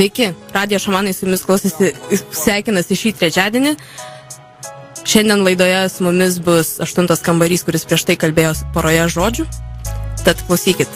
Sveiki, radijo šamanai su jumis klausėsi, sveikinasi šį trečiadienį. Šiandien laidoje su mumis bus 8 kambarys, kuris prieš tai kalbėjo poroje žodžių. Tad klausykit.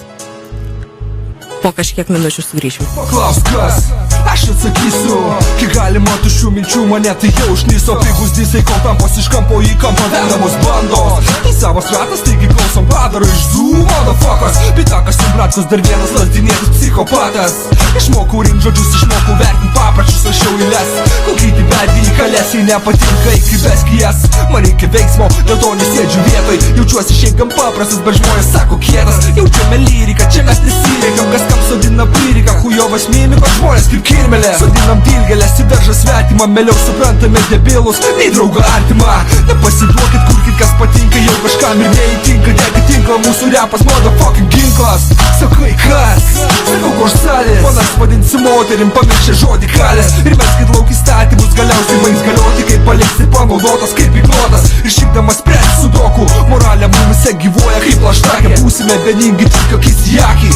Po kažkiek minučių sugrįšim. Paklausk kas, aš atsakysiu. Kiek galima tuščių minčių mane tai jau užnyso. Prigūsdysai kontampas iš kampo į kampą vedamos bandos. Tai savas ratas, taigi klausom padaro iš Zoom, motherfuckers. Pitakas ir bratkos dar vienas lasdinėtis psichopatas. Išmokau rinkt žodžius, išmokau vertint papračius, rašiau eiles. Kokyti bedį į kalės, jei nepatinka įkribęs kijas. Man reikia veiksmo, dėl to nesėdžiu vietoj. Jaučiuosi šiaip gan paprastas, bet žmonės sako kietas. Jaučiame lyriką, čia mes nesirėkam, kas kam sodina pryrika. Hujovas mimikos žmonės kaip kirmelė. Sodinam dilgelės į daržą svetimą, meliau suprantame debilus, nei draugą artimą. Nepasiduokit, kurkit kas patinka, jau kažkam ir neįtinka. Dėkit tinklą, mūsų repas motherfucking ginklas. Sakai kas, sakau košsalės. Panas vadinsi moterim, pamiršę žodį kalės. Ir meskit lauk įstatymus, galiausiai baigs galioti, kaip paliksi panaudotas kaip įklotas. Ir šikdamas spręs sudoku, moralė mumise gyvuoja kaip plaštakė. Būsime vieningi tik akis į akį.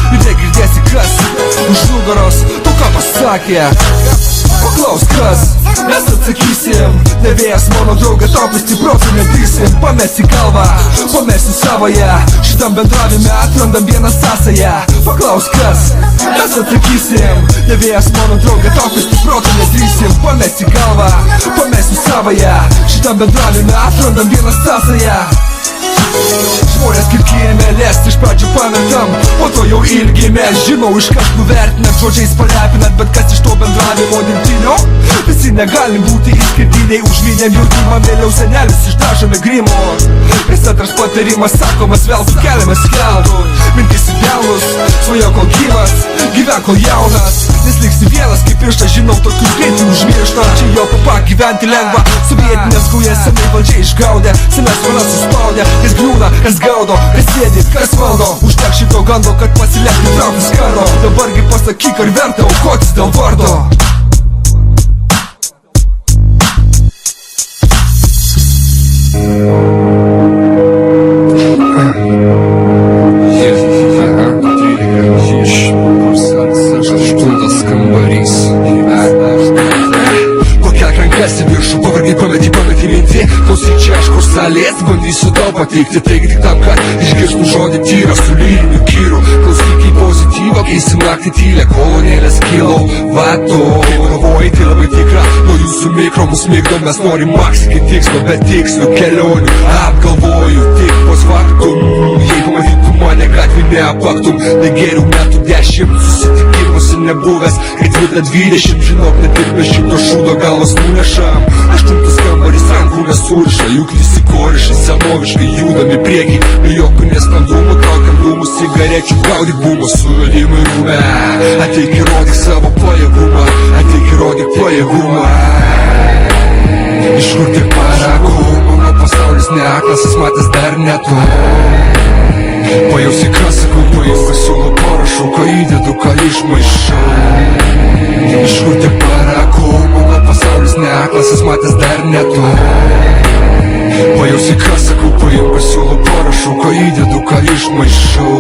Ir negirdėsi kas už nugaros to ką pasakė. Paklausk kas, mes atsakysim. Ne vėjas mano draugė, tau stiprosi nedrįsim. Pamesi galvą, pamesi savąją. Šitam bendravime atrandam vieną sąsają. Paklausk kas, mes atsakysim. Ne vėjas mano draugė, tau stiprosi nedrįsim. Pamesi galvą, pamesi savąją. Šitam bendravime atrandam vieną sąsają. Žmonės kaip kirmelės, iš pradžių pametam, po to jau ilgimės. Žinau, iš kažkų vertinat, žodžiais palepinat, bet kas iš to bendravimo dirbtinio? Visi negalim būti išskirtiniai, užmynėm jautimą, vėliau senelius išdažome grimo. Pristatras patarimas, sakomas, vėl sukeliamės keltų. Mintis idealus, svajo kol gyvas, gyven kol jaunas. Nes liksi vienas kaip pirštas, žinau, tokius greitai užmiršta. Čia jo papa gyventi lengva, sovietinės gaujas senai valdžiai išgaudė. Senes valas suspaudė, kas griūna, kas gaudo, kas sėdi, kas valdo. Užtek šito gando, kad pasilėkti trauktis kardo. Dabargi pasakyk, ar verta aukotis dėl vardo. Klausyk čia aš kur salės, bandysiu tau pateikti. Taigi tik tam, kad išgirstum žodį tyrą su lyriniu kyru. Klausyk į pozityvą, keisim naktį tylę, kolonėlės kilau vato. Kaip galvoji, tai labai tikra, nuo jūsų mikro mus migdo. Mes norim maksikį tikslo, bet tikslių kelionių apgalvoju tik pos faktum. Jei pamatytum mane gatvį neapaktum, tai geriau metų 10 susitikimusi nebuvęs. Ketvirtą 20, žinok, net ir be šito šūdo galvas nunešam. 8 kambarys rankų nesuriša, juk visi korišai senoviškai judam į priekį. Be jokių nesklandumų, traukiam dūmus, cigarečių, gaudyk bumo suvedimai rūme. Ateik įrodyk savo pajėgumą, ateik įrodyk pajėgumą. Iš kur tik parako, mano pasaulis neaklas, jis matęs dar netu. Pajausi ką sakau, paimk siūlo parašau, ką įdedu, ką išmaišau. Iš kur tik parako, mano pasaulis neaklas, jis matęs dar netu. Pajausi ką sakau, paimk siūlo parašau, ką įdedu, ką išmaišau.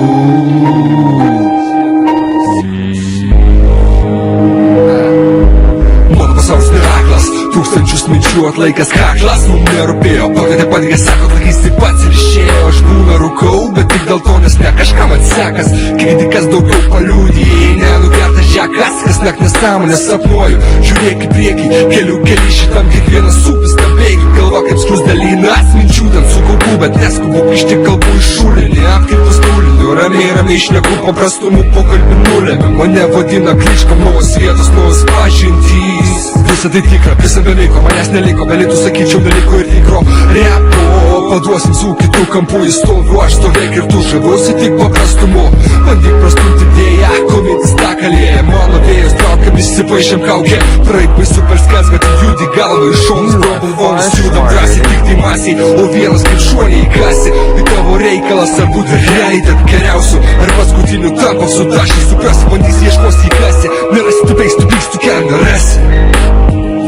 Mano pasaulis neaklas, tūkstančius minčių atlaikęs kaklas. Mum nerūpėjo, pakvietė padėkė, sako, atlakysi pats ir išėjo. Aš būna rūkau, bet tik dėl to, nes ne kažkam atsekas. Kritikas daugiau paliūdė, nenugertas žekas. Kas nak nesąmonę sapnuoju, žiūrėk į priekį, keli šitam kiekvienas supis kabeikiu. Galva kaip skrusdelynas, minčių ten sukaupu, bet neskubu kišti kalbų iš šulinį. Apkirtus nuliniu, ramiai šneku, paprastumu pokalbį nulėmė. Mane vadina kličkom, naujos vietos, naujos pažintys. Visa tai tikra, visa beliko, manęs neliko, galėtų sakyčiau dalyko ir tikro repo. Paduosim su kitų kampų, jis stoviu, aš stovėk ir tu žaviuosi tik paprastumu. Bandyk prastumti dėją, kol mintis takalėje. Mano vėjus traukia, visi paaišėm kaukę. Praeik baisu per skęs, bet judi galvą iš šonus. Probalvonis judam drąsiai, tik tai masiai, o vienas kaip šuoliai įkasi. Tai tavo reikalas, ar būti realiai tarp geriausių, ar paskutinių tampa sudašį. Suprasi, bandys ieškos įkasi, nerasi tu beigs, tu bygs, tu kelią nerasi.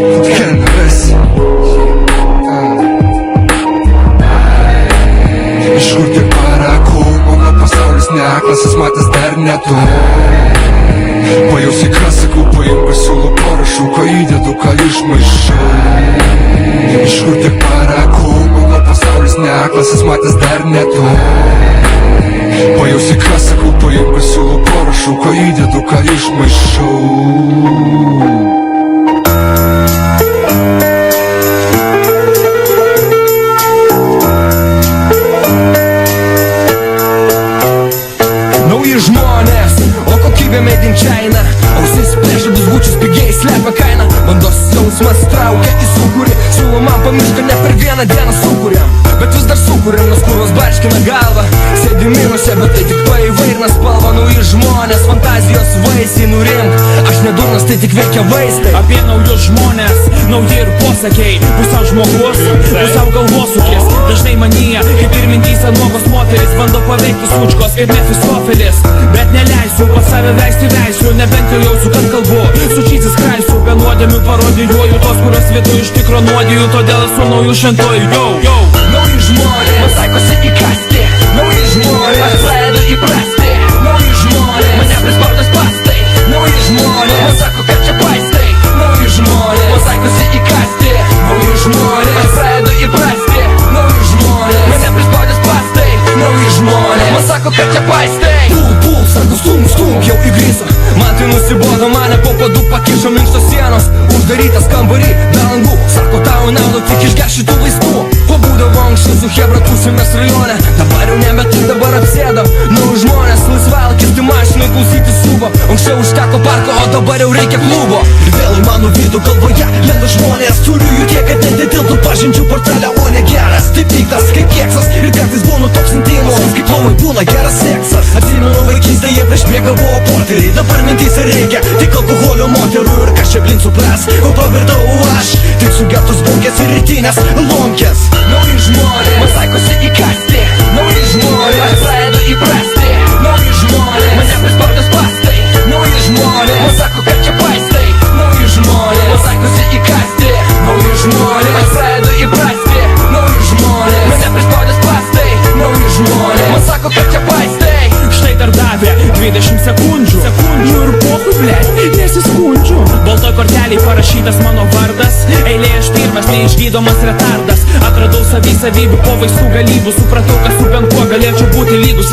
Tu kelią nerasi. Iš kur tik parako, mano pasaulis neaklas, jis matęs dar netu. Pajausi ką sakau, paimk Iš kur tik parakų, gal pasaulis neaklas, jis matęs dar ne tu. Pajausi ką sakau, paimk pasiūlau parašau, ką įdedu, ką išmaišau. Nauji žmonės, o kokybė made in China. Ausis plėšadus gučius pigiai slepia kainą. Bandos jausmas traukia į sūkurį. Siūlo man pamiršti, ne per vieną dieną sukūrėm, bet vis dar sukūrėm, nes kurvas barškina galvą. Sėdi minuse, bet tai tik paįvairina spalvą. Nauji žmonės, fantazijos vaisiai nurink. Aš nedurnas, tai tik veikia vaistai. Apie naujus žmonės, nauji ir posakiai. Pusiau žmogus, pusiau galvosūkis. Dažnai manyje, kaip ir mintyse nuogos moteris, bando paveikti sučkos kaip Mefistofelis. Bet neleisiu, pas save veisiu, nebent jau jausiu, kad kalbu. Sučysis kraisiu, be nuodėmių parodijuoju tos, kurios vietoj iš tikro nuodiju. Todėl esu naujų šventojų, yo. Nauji žmonės, man saikosi įkasti. Nauji žmonės, aš pradedu įprasti. Nauji žmonės, mane prispaudė spąstai. Nauji žmonės, man sako, kad čia paistai. Nauji žmonės, man saikosi įkasti. Nauji žmonės, aš pradedu įprasti. Nauji žmonės, mane prispaudė spąstai. Nauji žmonės, man sako, kad čia paistai. Pul, sako stunk, jau įgryso. Man tai nusibodo, mane po padu pakišo minkštos sienos. Uždarytas kambarį, be langų. Sako, tau naudo tik išgerk šitų vaistų. Ko būdavo anksčiau su chebra tūsimės rajone. Dabar jau nebe tik, dabar apsėdam. Nauji žmonės, laisvalakis, tai mašinai klausyti subo. Anksčiau užteko parko, o dabar jau reikia klubo. Ir vėl į mano vidų galvoje lenda žmonės. Turiu jų tiek, kad nedėtiltų pažinčių portalę, o ne geras. Taip piktas, kaip keksas. Ir kartais būnu toks intymus, kaip lovai būna geras seksas. Atsimenu vaikystėje prieš miegą buvo porterį. Dabar mintyse reikia tik alkoholio moterų. Ir kas čia blin supras, o pavirdau aš. Tik sugertus bunkės ir rytinės lonkės. Nauji žmonės, man saikosi įkasti. Nauji žmonės, aš pradedu įprasti. Nauji žmonės, mane prispaudė spąstai. Nauji žmonės, man sako, kad čia paistai. Nauji žmonės, man saikosi įkasti. Nauji žmonės, aš pradedu įprasti. Nauji žmonės, mane prispaudė spąstai. Nauji žmonės, man sako, kad čia paistai. Štai dar davė 20 sekundžių. Nu ir pohui, blėt, nesiskundžiu. Baltoj kortelėj parašytas mano vardas. Eilė aš pirmas, neišgydomas retardas. Atradau savybių po vaistų galybų. Supratau, kad su bent kuo galėčiau būti lygus.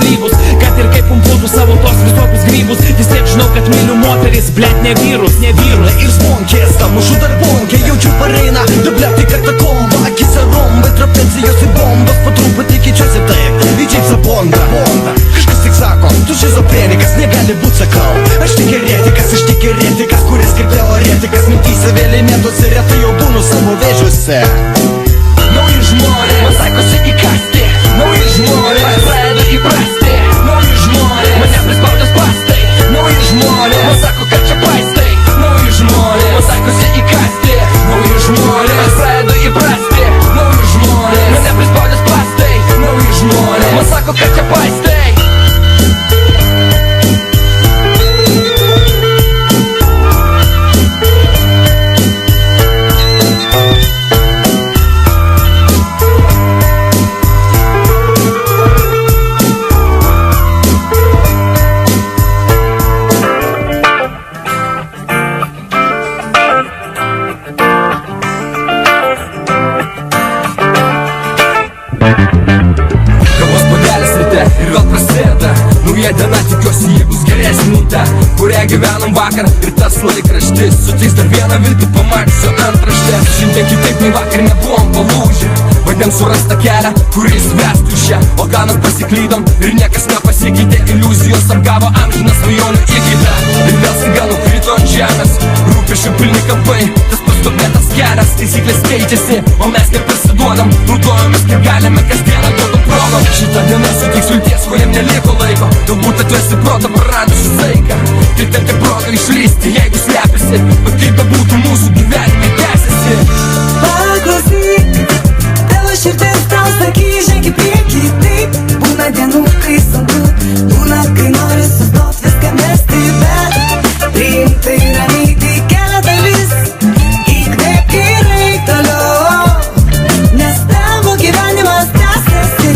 Kad ir kaip pumpuotų savo tos visokius grybus. Vis tiek žinau, kad myliu moteris, blėt, ne vyrus. Ir zvonkės, tam mušu darbonkę, jaučiu pareina. Dubletai kartą komba, akise rombai, trapezijos ir bombos. Po truputį keičiuosi taip, į Džeimsą Bondą. Kažkas tik sako, tu šizofrenikas, negali būt sakau. Aš tik eretikas, kuris kaip teoretikas. Mintyse vėlimėtuose retai jau būnu savo vėžiuose. Nauji žmonės, man saikosi įkasti. Nauji žmonės, aš pradedu įprasti. Nauji žmonės, mane prispaudė spąstai. Nauji žmonės, man sako, kad čia paistai. Nauji žmonės, man saikosi įkasti. Nauji žmonės, aš pradedu įprasti. Nauji žmonės, mane prispaudė spąstai. Nauji žmonės, man sako, kad čia paistai. Ir vėl prasideda nauja diena, tikiuosi jį bus geresnė ta, kurią gyvenam vakar. Ir tas laikraštis suteiks dar vieną viltį pamačiusio antraštę. Šiandien kitaip nei vakar nebuvom palūžę. Bandėm surast tą kelią, kuris vestų šią. O gal mes pasiklydom ir niekas nepasikeitė. Iliuzijos apgavo amžiną svajonių įgytą. Ir vėl staiga nukrito ant žemės. Rūpesčių pilni kapai, tas pastopėtas kelias. Taisyklės keičiasi, o mes nepasiduodam. Naudojamės kaip galime, kasdieną duodam progom. Šitą dieną suteiks vilties, kuriem neliko laiko. Galbūt atvesi protą praradusi saiką. Tai ten tik proga išlysti, jeigu slepiasi. Bet kaip bebūtų mūsų gyvenime tęsiasi. Paklausyk, tavo širdis tau sakys, ženk į priekį. Taip, būna dienų, kai sunku. Būna, kai nori sustot viską mesti. Bet priimk tai ramiai, tai kelia dalis. Įkvėp ir eik toliau, nes tavo gyvenimas tęsiasi.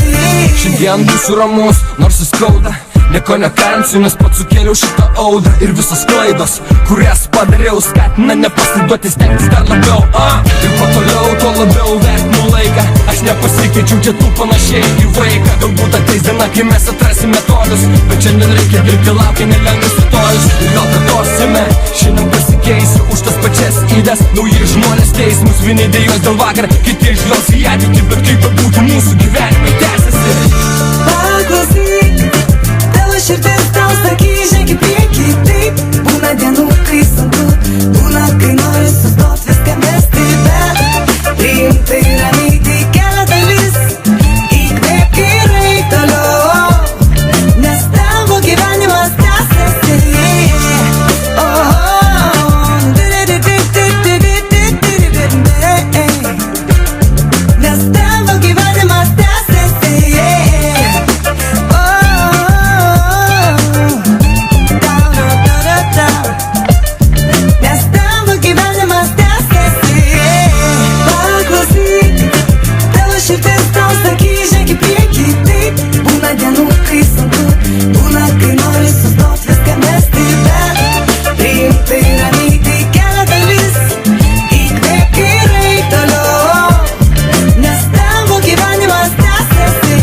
Šiandien būsiu ramus, nors suskauda. nieko nekansiu, nes pats sukėliau šitą audrą. Ir visos klaidos, kurias padariau, skatina nepasiduoti, stengtis dar labiau. Ir kuo toliau, tuo labiau vertinu laiką. Aš nepasikeičiau, čia tu panašiai į vaiką. Galbūt ateis diena, kai mes atrasim metodus, bet šiandien reikia dirbti, laukia nelengvas rytojus. Ir gal kartosime, šiandien pasikeisiu už tas pačias įdas. Nauji žmonės keis mus, vieni dėjos dėl vakar, kiti žvels į ateitį, bet kaip bebūtų mūsų gyvenimai tęsiasi. Paklausyk, tavo širdis tau sakys, ženk į priekį. Taip, būna dienų, kai sunku, būna, kai nori sustot viską mesti, bet priimk tai ramiai, tai keletą vis. Įkvėpk ir eik toliau, nes tavo gyvenimas tęsiasi. Nes tavo gyvenimas tęsiasi. Nes tavo gyvenimas tęsiasi. Paklausyk, tavo širdis tau sakys, ženk į priekį. Taip, būna dienų, kai sunku, būna, kai nori sustot viską mesti, bet priimk tai ramiai, tai keletą vis. Įkvėpk ir eik toliau, nes tavo gyvenimas tęsiasi.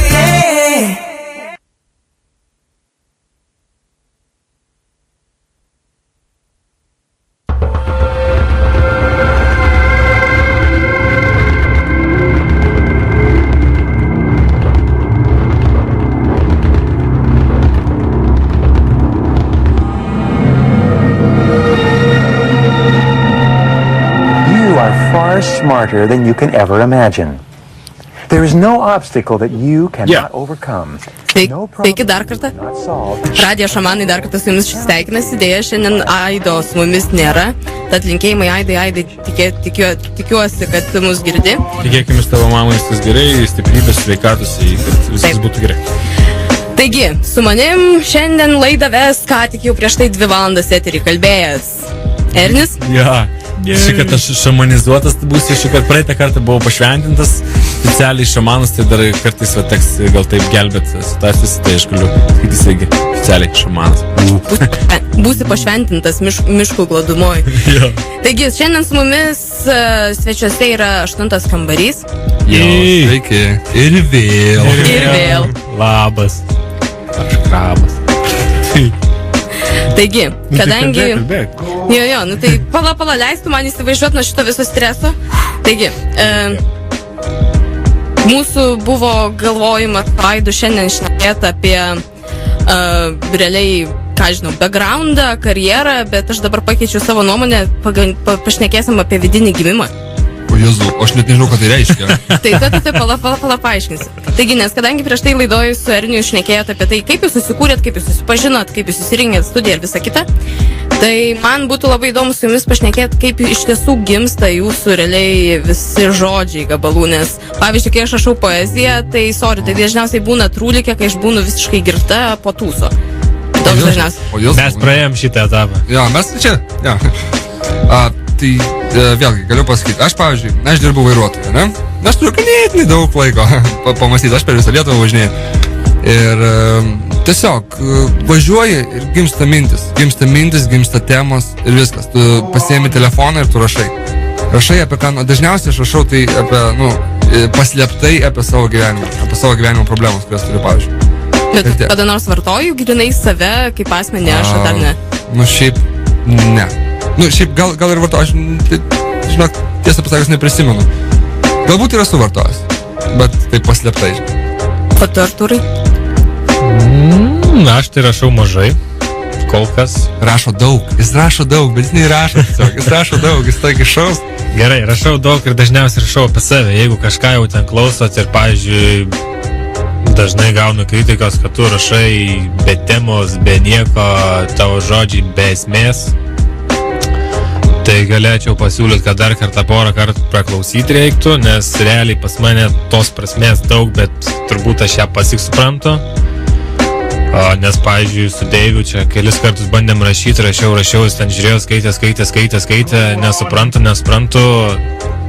You are far smarter than you can ever imagine. There is no obstacle that you cannot overcome. No Sveiki dar kartą. not solved. Radijo šamanai dar kartą su jumis sveikinasi, dėja šiandien Aido su mumis nėra, tad linkėjimai Aidai, tikiuosi, kad mus girdi. Tikėkime, tavo mamai viskas gerai, stiprybės, sveikatos, kad viskas Taip. būtų gerai. Taigi, su manim šiandien laidą ves, ką tik jau prieš tai 2 valandas eterį kalbėjęs Ernis. Ja. Šį kartą aš šamanizuotas būsiu, šį kartą praeitą kartą buvau pašventintas, specialiai šamanas, tai dar kartais va teks gal taip gelbėti situacijas, tai aš galiu sakyti, jisai specialiai šamanas. Būsi pašventintas miškų gladumoje. Jo. Taigi, šiandien su mumis svečiuose yra 8 kambarys. Sveiki. Ir vėl. Ir vėl. Labas. Aš krabas. Taigi, kadangi... Kalbėk. Jo, nu tai pala, leistų man įsivažiuoti nuo šito viso streso. Taigi, mūsų buvo galvojama Aidu šiandien šnekėti apie realiai, ką žinau, backgroundą, karjerą, bet aš dabar pakeičiau savo nuomonę, pašnekėsim apie vidinį gimimą. O Jezu, aš net nežinau, ką tai reiškia. Tai pala paaiškinsiu. Taigi, nes kadangi prieš tai laidoj su Erniu šnekėjot apie tai, kaip jūs susikūrėt, kaip jūs susipažinot, kaip jūs susirinkėt studiją ir visą kitą, tai man būtų labai įdomu su jumis pašnekėti, kaip iš tiesų gimsta jūsų realiai visi žodžiai gabalų, nes pavyzdžiui, kai aš rašau poeziją, tai tai dažniausiai būna trūlikė, kai aš būnu visiškai girta po tūso. Daug dažniausiai. O Jezu, Mes praėjom šitą etapą. Jo, mes čia, jo. Tai vėlgi, galiu pasakyti, aš pavyzdžiui, aš dirbu vairuotoju, ne? Aš turiu ganėtinai daug laiko pamastyti, aš per visą Lietuvą važinėju. Ir tiesiog važiuoji ir gimsta mintis, gimsta temos ir viskas. Tu pasiemi telefoną ir tu rašai. Rašai apie ką, dažniausiai aš rašau tai apie, paslėptai apie savo gyvenimo problemas, kurias turiu, pavyzdžiui. Bet kada nors vartoju grinai save, kaip asmenį, aš ar ne? Šiaip ne. Šiaip gal ir vartoju, aš, žinok, tiesą pasakius neprisimenu. Galbūt ir esu vartojęs, bet taip paslėptai. O tu, Artūrai? Aš tai rašau mažai, kol kas. Rašo daug, jis rašo daug, bet jis neįrašo tiesiog, jis rašo daug, jis taigi šaus. Gerai, rašau daug ir dažniausiai rašau apie save. Jeigu kažką jau ten klausot ir, pavyzdžiui, dažnai gaunu kritikos, kad tu rašai be temos, be nieko, tavo žodžiai be esmės, tai galėčiau pasiūlyti, kad dar porą kartų praklausyti reiktų, nes realiai pas mane tos prasmės daug, bet turbūt aš ją pasik suprantu. Nes, pavyzdžiui, su Deiviu čia kelis kartus bandėm rašyti, rašiau, jis ten žiūrėjo, skaitė, nesuprantu,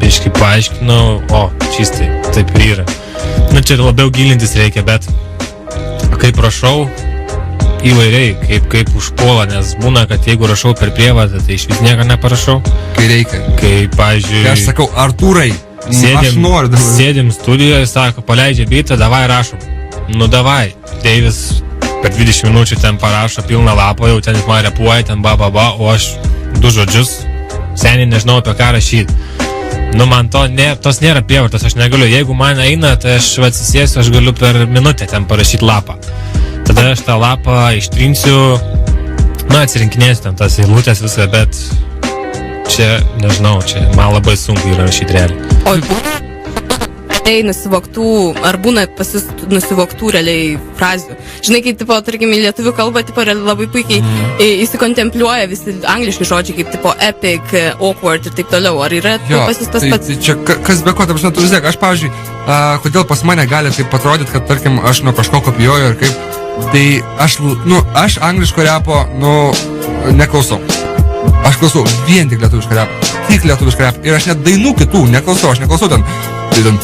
biškai paaiškinau, čistai, taip ir yra. Čia labiau gilintis reikia, bet kaip rašau, įvairiai, kaip užpuola, nes būna, kad jeigu rašau per prievartą, tai iš vis nieko neparašau. Kai reikia. Kai, pavyzdžiui... Kai aš sakau, Artūrai, aš noriu dabar. Sėdim studijoje, sako, paleidžia bitą, davai rašom. Nu davai. Deivis per 20 minučių ten parašo pilną lapą, jau ten jis man repuoja, ten o aš 2 žodžius, seniai nežinau apie ką rašyti. Nu, man tos nėra prievartos, aš negaliu. Jeigu man eina, tai aš atsisėsiu, aš galiu per minutę ten parašyti lapą. Tada aš tą lapą ištrinsiu, atsirinkinėsiu ten tas eilutės viską, bet čia, nežinau, čia man labai sunku yra rašyti realiai. O nusivoktų, ar būna pasis nusivoktų realiai frazių. Žinai, kai, tipo, tarkim, į lietuvių kalbą, tipo, labai puikiai įsikontempliuoja visi angliški žodžiai, kaip, tipo, epic, awkward ir taip toliau. Ar yra pasis tas pats? Tai čia, kas be ko, ta prasme, tu vis tiek, aš, pavyzdžiui, kodėl pas mane gali taip atrodyti, kad, tarkim, aš nuo kažko kopijuoju ir kaip, tai aš angliško repo, neklausau. Aš klausau vien tik lietuvišką repą. Tik lietuvišką repą. Ir aš net dainų kitų neklausau. Aš neklausau ten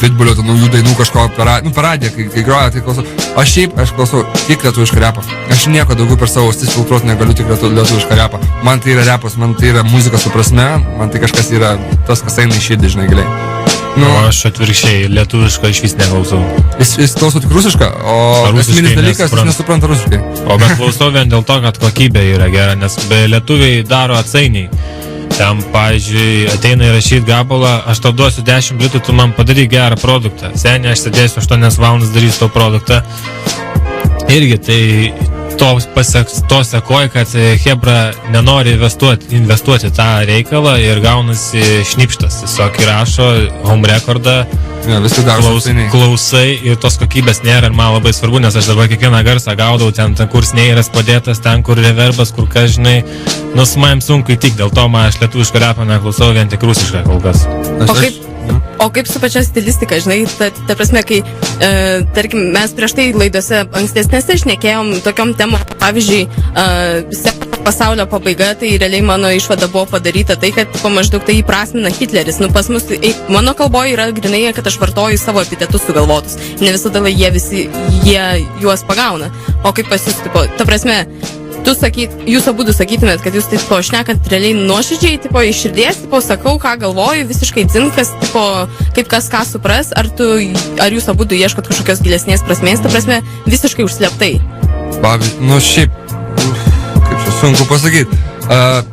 Pitbulio, ten naujų dainų kažko per radiją, kai groja, tai klausau. Aš klausau tik lietuvišką repą. Aš nieko daugiau per savo austis filtruoti negaliu, tik lietuvišką repą. Man tai yra repas, man tai yra muzika su prasme, man tai kažkas yra tas, kas eina į širdį, žinai, giliai. Aš atvirkščiai lietuvišką iš vis neklausau. Jis klauso tik rusišką, o esminis dalykas jis nesupranta rusiškai. O bet klausau vien dėl to, kad kokybė yra gera, nes lietuviai daro atsainiai. Ten, pavyzdžiui, ateina įrašyti gabalą, aš tau duosiu 10 litų, tu man padaryk gerą produktą. Seniai, aš sėdėsiu 8 valandas darysiu to produktą. Irgi tai to sekoja, kad Hebra nenori investuoti tą reikalą ir gaunasi šnipštas. Tiesiog įrašo home recordą, klausai ir tos kokybės nėra ir man labai svarbu, nes aš dabar kiekvieną garsą gaudau ten kur sneiras padėtas, ten kur reverbas, kur kas, žinai, su manim sunku įtik, dėl to man aš lietuvišką repą neklausau, vien tik rusišką kol kas. O kaip su pačia stilistika, žinai, ta prasme, kai, tarkim, mes prieš tai laidose ankstesnėse šnekėjom tokiom temom, pavyzdžiui, pasaulio pabaiga, tai realiai mano išvada buvo padaryta tai, kad maždaug tai įprasmina Hitleris. Nu, pas mus, mano kalboje yra grinai, kad aš vartoju savo epitetus sugalvotus. Ne visada jie juos pagauna. O kaip pas jūs, tipo, ta prasme, jūs abudu sakytumėt, kad jūs tipo šnekant realiai nuoširdžiai, tipo iš širdies, tipo sakau, ką galvoju, visiškai dzinkas, tipo kaip kas ką supras, ar jūs abudu ieškot kažkokios gilesnės prasmės, ta prasme, visiškai užslėptai. Pavyzdžiui, šiaip, kaip čia sunku pasakyti,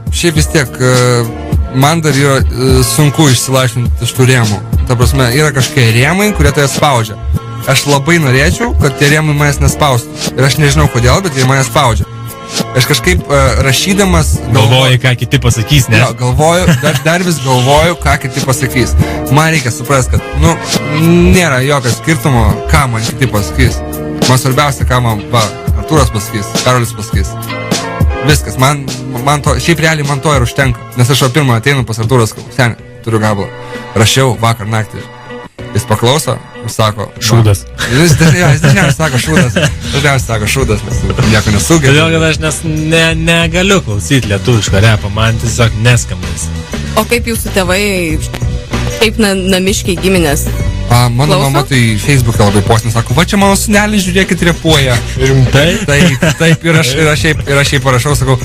šiaip vis tiek, man dar yra sunku išsilaisvinti iš tų rėmų. Ta prasme, yra kažkokie rėmai, kurie tai spaudžia. Aš labai norėčiau, kad tie rėmai manęs nespaustų. Ir aš nežinau kodėl, bet jie manęs spaudžia. Aš kažkaip rašydamas... Galvoju, ką kiti pasakys, ne? Jo, galvoju, dar vis galvoju, ką kiti pasakys. Man reikia suprasti, kad, nėra jokio skirtumo, ką man kiti pasakys. Man svarbiausia, ką man, Artūras pasakys, Karolis pasakys. Viskas, man to, šiaip realiai man to ir užtenka. Nes aš pirmą ateinu pas Artūras, seniai, turiu gabalą. Rašiau vakar naktį. Jis paklauso ir sako... Šūdas. Jis dažniausiai sako šūdas. Nes nieko nesugė. Todėl, kad aš negaliu klausyti lietuvišką repą, man tiesiog neskambės. O kaip jūsų tėvai, kaip namiškiai giminės? Mano mama tai Facebook'e labai postinė, sako, va čia mano sūnelis, žiūrėkit, repuoja. Rimtai? Taip, ir aš jai parašau, sakau,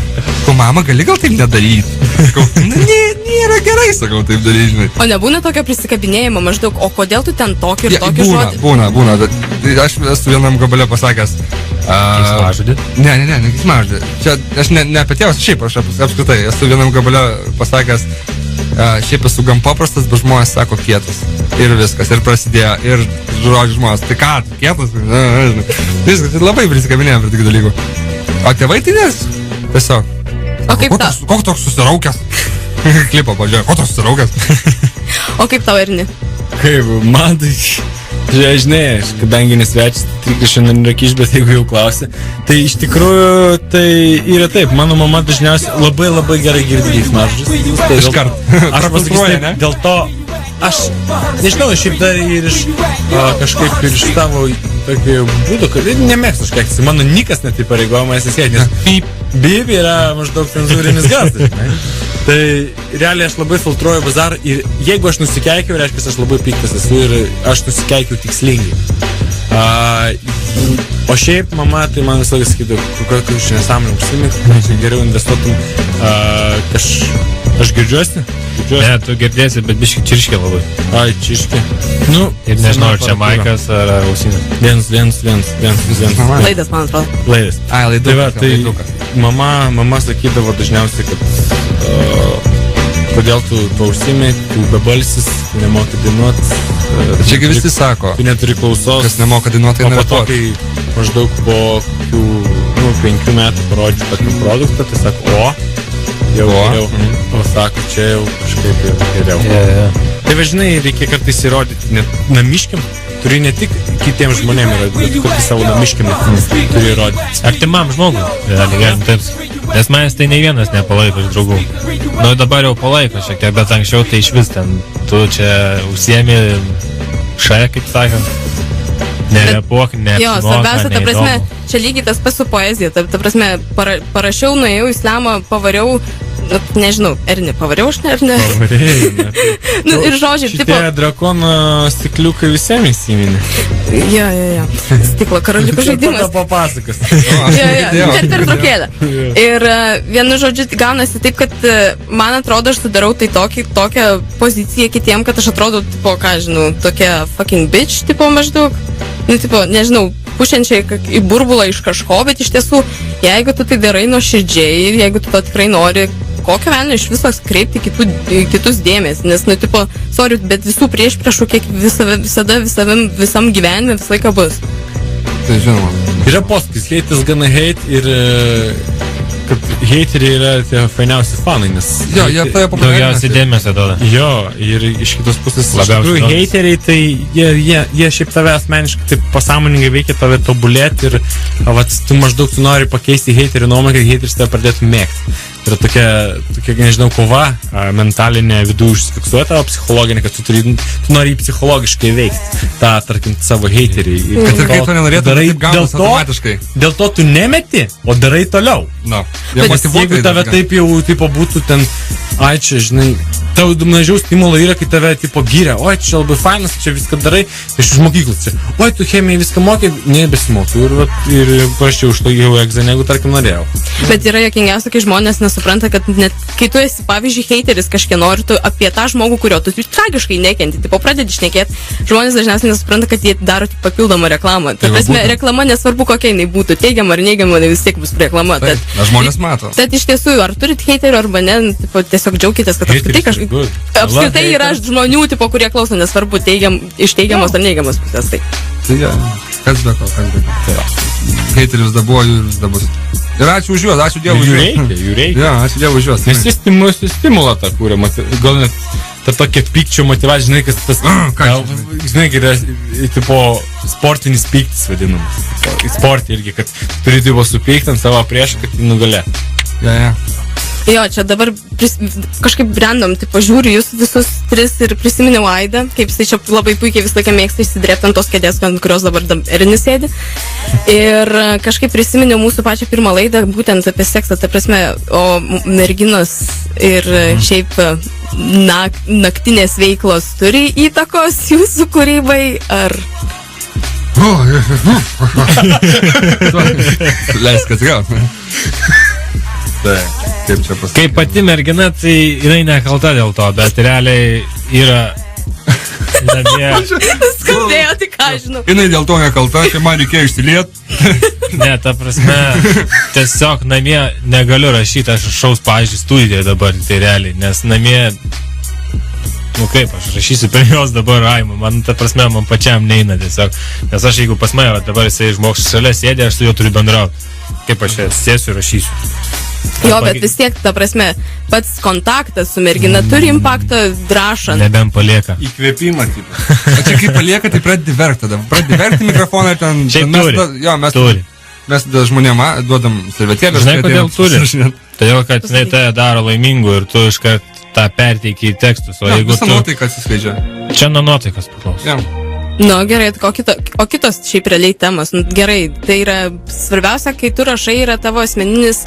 mama, gali gal taip nedaryti? Sakau, nėra gerai, sakau, taip daryti, žinai. O nebūna tokio prisikabinėjimo maždaug, o kodėl tu ten tokį ir tokį žodį? Būna. Aš esu vienam gabale pasakęs. Kismažodį? Ne, kismažodį. Čia aš ne apie tėvas, šiaip aš apskritai esu vienam gabale pasakęs. Šiaip esu gan paprastas, bet žmonės sako kietas. Ir viskas, ir prasidėjo, ir žodžiu žmonės, tai ką, kietas? Viskas, tai labai prisikabinėjom prie tokių dalykų. O tėvai tai nes, tiesiog. O kaip tau? Koks toks susiraukęs? Klipo pažiūrėjau, koks toks susiraukęs? O kaip tau, Erni? Kaip, man tai... Žinai, kadangi nesvečias, tikrai šiandien yra kiš, bet jeigu jau klausi, tai iš tikrųjų tai yra taip, mano mama dažniausiai labai gerai girdi keiksmažodžius. Iškart. Aš pasakysiu, dėl to aš, nežinau, šiaip dar ir iš kažkaip ir iš tavo tokio būdo, kad nemėgstu aš keiktis, mano nikas net įpareigoja manęs neskėti, nes bip yra maždaug cenzūrinis garsas. Tai realiai aš labai filtruoju bazarą ir jeigu aš nusikeikiau, reiškia, aš labai piktas esu ir aš nusikeikiau tikslingai. O šiaip mama, tai man visą laiką sakydavo, kokią iš nesąmonę užsimėt, geriau investuotum, aš girdžiuosi? Ne, tu girdėsi, bet biški čirškė labai. Ai, čirškė. Nu, ir nežinau, ar čia maikas ar ausinės. Viens. Laidas, man atrodo. Laidas. Ai, laidukas. Tai mama sakydavo dažniausiai, kad kodėl tu to užsimė, tu bebalsis, tu nemoki dainuot. Čiagi visi sako. Tu neturi klausos. Kas nemoka dainuot, tai nerepuot. O po to, kai maždaug po 5 metų parodžiu tokį produktą, tai sako, jau geriau. O sako, čia jau kažkaip jau geriau. Tai važinai, reikia kartais įrodyti, net namiškiam, turi ne tik kitiems žmonėms įrodyti, bet kartais savo namiškiam turi įrodyti. Artimam žmogui, galim taip. Nes manęs tai nei vienas nepalaiko iš draugų. Nu, dabar jau palaiko šiek tiek, bet anksčiau tai iš vis ten, tu čia užsiemi šalia, kaip sakant. Nerepuok, neapsimoka, jo, svarbiausia, ta prasme, čia lygiai tas pas su poezija. Ta prasme, parašiau, nuėjau į slamą, pavariau, nežinau, Erni, pavariau aš, ar ne? Pavarėjau, ne. Nu, ir žodžiai, tipo... Šitie drakono stikliukai visiems įsiminė. Jo. Stiklo karaliukų žaidimas. Tada papasakos. Jo, per trukėlę. Ir vienu žodžiu, gaunasi taip, kad man atrodo, aš sudarau tai tokią poziciją kitiem, kad aš atrodo, tipo, ką žinau, tokia fucking bitch, tipo, maždaug. Nu, tipo, nežinau, pušiančiai į burbulą iš kažko, bet iš tiesų, jeigu tu tai darai nuoširdžiai, jeigu tu to tikrai nori, kokio velnio iš viso kreipti kitus dėmesį, nes, nu, tipo, sorry, bet visų priešpriešų, kiek visam gyvenime visą laiką bus. Tai žinoma. Yra posakis, hate is gonna hate ir kad hateriai yra tie fainiausi fanai, nes jo, jie daugiausiai dėmesio duoda. Jo, ir iš kitos pusės iš tikrųjų hateriai, tai jie šiaip tave asmeniškai taip pasąmoningai veikia tave tobulėti ir tu maždaug tu nori pakeisti haterių nuomonę, kad hateris tave pradėtų mėgti. Yra tokia, nežinau, kova mentalinė vidų užsifiksuota, o psichologinė, kad tu nori jį psichologiškai veikti tą, tarkim, savo haterį. Kad ir kai to nenorėtum, taip gaunas automatiškai. Dėl to tu nemeti, o darai toliau. No. Bet jeigu tave taip jau tipo, būtų ten, ai čia, žinai, tau mažiau stimulo yra, kai tave tipo gyria, oi čia labai fainas, čia viską darai, iš mokyklos čia, oi tu chemijai viską mokė, nebesimokau ir prašiau už to jau egzą, negu tarkim norėjau. Bet yra jokingiausia, kai žmonės nesupranta, kad net kai tu esi, pavyzdžiui, hateris kažkieno ir tu apie tą žmogų, kurio tu tragiškai nekenti, tipo pradedi šnekėti, žmonės dažniausiai nesupranta, kad jie daro tik papildomą reklamą. Ta prasme, reklama nesvarbu kokia jinai būtų, teigiama ar neigiama, vis tiek bus reklama. Žmonės mato. Tad iš tiesų, ar turit haterių arba ne, tipo, tiesiog džiaukitės, kad apskritai yra žmonių, tipo, kurie klauso, nesvarbu, iš teigiamos ar neigiamos pusės. Tai jo, kas be ko. Hateris dabuoju ir vis dabus. Ir ačiū už juos, ačiū Dievui už juos. Jų reikia. Jo, ačiū Dievui už juos. Nes jis stimulą tą kūrė, gal net ta tokia pykčio motyvacija, žinai, kas tas, žinai, yra, tipo, sportinis pyktis vadinamas. Sportį irgi, kad turi, tipo, supykti ant savo priešą, kad jį nugalė. Ja. Jo, čia dabar kažkaip brandom, tipo, žiūriu jūs visus tris ir prisiminiau Aidą, kaip jisai čia labai puikiai visą laiką mėgsta išsidrėpti ant tos kėdės, ant kurios dabar Erinis sėdi. Ir kažkaip prisiminiau mūsų pačią pirmą laidą, būtent apie seksą, ta prasme, o merginos ir šiaip naktinės veiklos turi įtakos jūsų kūrybai, ar... Leisk atgal. Kaip čia pasakyti? Kaip pati mergina, tai jinai nekalta dėl to, bet realiai yra namie. Skambėjo, tai ką žinau. Jinai dėl to nekalta, tai man reikėjo išsiliet. Ne, ta prasme, tiesiog namie negaliu rašyti, aš rašaus, pavyzdžiui, studijoje dabar, tai realiai, nes namie, nu kaip, aš rašysiu per jos dabar Raimą, man, ta prasme, man pačiam neina tiesiog, nes aš jeigu pas mane, dabar jisai žmogus šalia sėdė, aš su juo turiu bendrauti, kaip aš sėsiu ir rašysiu. Jo, bet vis tiek, ta prasme, pats kontaktas su mergina turi impaktą rašant. Nebent palieka. Įkvėpimą, taip. O čia kai palieka, tai pradedi verkti tada. Pradedi verkti mikrofoną ir ten... Šiaip turi. Mes žmonėm duodam servetėlės. Žinai, kodėl turi? Todėl, kad jinai tai daro laimingu ir tu iškart tą perteiki į tekstus. O jeigu visą nuotaiką atsiskleidžia. Čia nuo nuotaikas priklauso. Ja. Nu, gerai, o kitos šiaip realiai temos, nu, gerai, tai yra svarbiausia, kai tu rašai, yra tavo asmeninis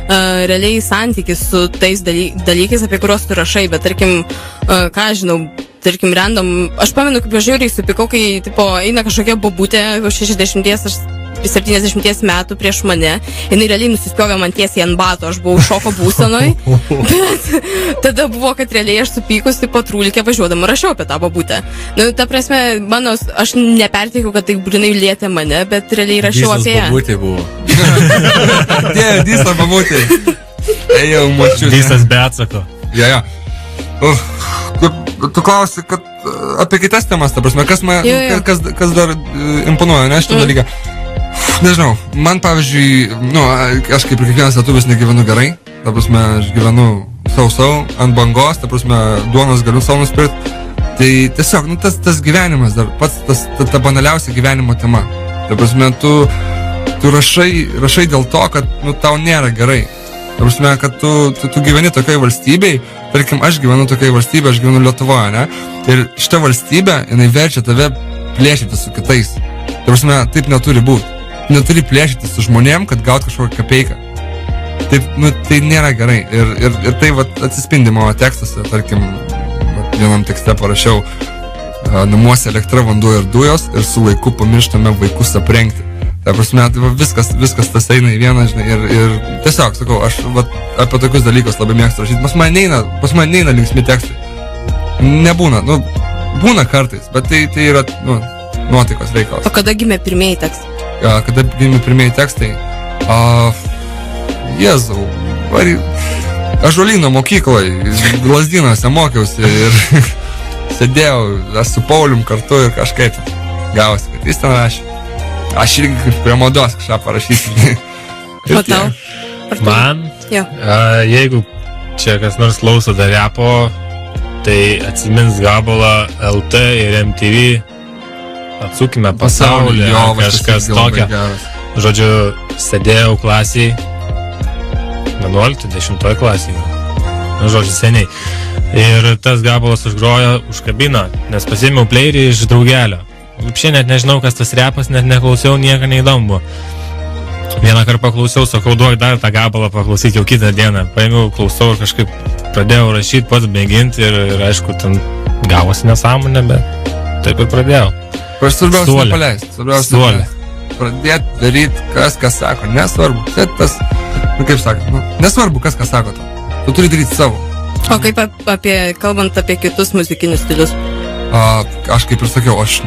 realiai santykis su tais dalykais, apie kuriuos tu rašai, bet tarkim, ką žinau, tarkim, random, aš pamenu, kaip aš žiauriai supikau, kai, tipo, eina kažkokia bobutė 60-70 metų prieš mane, jinai realiai nusispjovė man tiesiai ant bato, aš buvau šoko būsenoj, bet tada buvo, kad realiai aš supykus, tipo, trūlikė važiuodama rašiau apie tą bobutę. Nu, ta prasme, aš neperteikiau, kad tai būtinai lietė mane, bet realiai rašiau apie ją. Bobutė buvo. Dysas babutė. Ejau, mačiu. Dysas be atsako. Ja. Tu klausi, kad apie kitas temas, ta prasme, kas dar imponuoja, ne, šitą dalyką. Nežinau, man pavyzdžiui, aš kaip ir kiekvienas lietuvis negyvenu gerai, ta prasme, aš gyvenu sau, ant bangos, ta prasme, duonos galiu savo nusipirkti, tai tiesiog, tas gyvenimas dar, pats ta banaliausia gyvenimo tema, ta prasme, tu rašai dėl to, kad, tau nėra gerai, ta prasme, kad tu gyveni tokiai valstybei, tarkim, aš gyvenu tokiai valstybei, aš gyvenu Lietuvoje, ne, ir šita valstybė, jinai verčia tave plėšyti su kitais, ta prasme, taip neturi būti. Neturi plėšyti su žmonėm, kad gaut kažkokią kapeiką. Taip, tai nėra gerai. Ir tai atsispindi mano tekstuose, tarkim, vienam tekste parašiau, namuose elektra, vanduo ir dujos ir su laiku pamirštame vaikus aprengti. Ta prasme, viskas tas eina į vieną, žinai, ir tiesiog, sakau, aš apie tokius dalykus labai mėgstu rašyti. Pas man neina linksmi tekstai. Nebūna, būna kartais, bet tai yra, nuotaikos reikalas. O kada gimė pirmieji tekstai? Kada gimė pirmieji tekstai, Jėzau, Ąžuolyno mokykloje, Lazdynuose mokiausi ir sėdėjau su Paulium kartu ir kažkaip gavosi, kad jis ten rašė. Aš irgi prie modos kažką parašysiu. O tau? Man? Jeigu čia kas nors klauso dar repo, tai atsimins gabalą LT ir MTV. Atsukime pasaulį, kažkas tokio. Žodžiu, sėdėjau klasiai, 11-10 klasiai. Žodžiu, seniai. Ir tas gabalas užgrojo, užkabino, nes pasiėmiau playerį iš draugelio. Šiandien net nežinau, kas tas repas, net neklausiau, nieko neįdomu. Vieną kartą paklausiau, sakau, duok dar tą gabalą paklausyti jau kitą dieną. Paėmiau, klausau ir kažkaip pradėjau rašyti, pats mėginti ir aišku, ten gavosi nesąmonė, bet taip ir pradėjau. Aš svarbiausia nepaleisti. Pradėti daryti, kas sako. Nesvarbu. Kaip sakant, nesvarbu, kas sako to. Tu turi daryti savo. O kaip kalbant apie kitus muzikinius stilius? Aš kaip ir sakiau, aš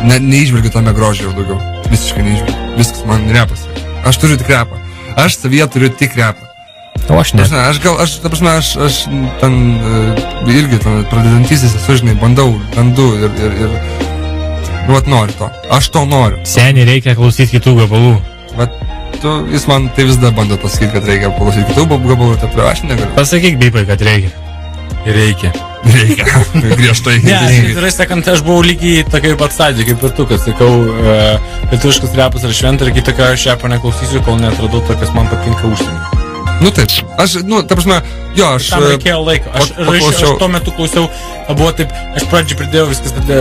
neižvelgiu tame grožį jau daugiau. Visiškai neižvelgiu. Viskas man repas. Aš turiu tik repą. Aš savyje turiu tik repą. O aš ne. Aš ten irgi pradedantysis esu, žinai, bandu ir noriu to. Aš to noriu. Seniai reikia klausyti kitų gabalų. Jis man tai vis dar bando pasakyti, kad reikia klausyti kitų gabalų, taip aš negaliu. Pasakyk Bipai, kad reikia. Reikia. Griežtai. Gerai sakant, aš buvau lygiai tokiai pat stadijai kaip ir tu, kad sakau, lietuviškas repas ar šventa ir kitokio aš repo neklausysiu, kol neatradau to, kas man patinka užsienį. Taip, ta prasme, aš... Tam reikėjo laiko. Aš tuo metu klausiau, buvo taip, aš pradžiai pridėjau viskas, tada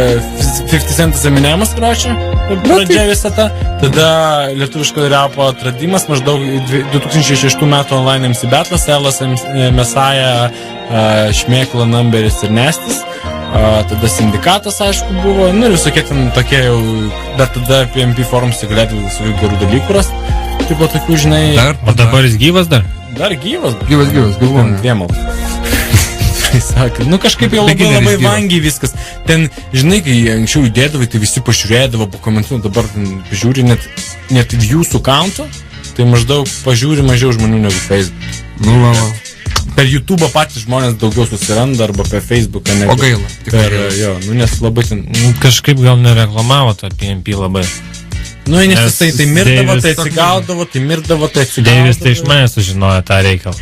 50 Centas Eminemas rašė, pradžia visą tą, tada lietuviško repo atradimas, maždaug 2006 metų online MC Battles, Elas, Mesaja, Šmėkla, Numberis ir Nestis, tada Sindikatas, aišku, buvo, ir visokie ten tokie jau, dar tada PMP forumse galėtų visokių gerų dalykų rasti, taip pat tokių, žinai... O dabar jis gyvas dar? Dar gyvas. Gyvas, galvoju. Dviemal. Kažkaip jau labai vangiai viskas. Ten, žinai, kai anksčiau įdėdavai, tai visi pažiūrėdavo, pakomentuodavo, dabar žiūri net jūsų kaunto, tai maždaug pažiūri mažiau žmonių negu Facebook. Per YouTube patys žmonės daugiau susiranda arba per Facebooką negu... O gaila. Nes labai ten... Kažkaip gal nereklamavo tą PMP labai. Nes jisai tai mirdavo, tai atsigaudavo, tai mirdavo, tai atsigaudavo. Deivis tai iš manęs sužinojo tą reikalą.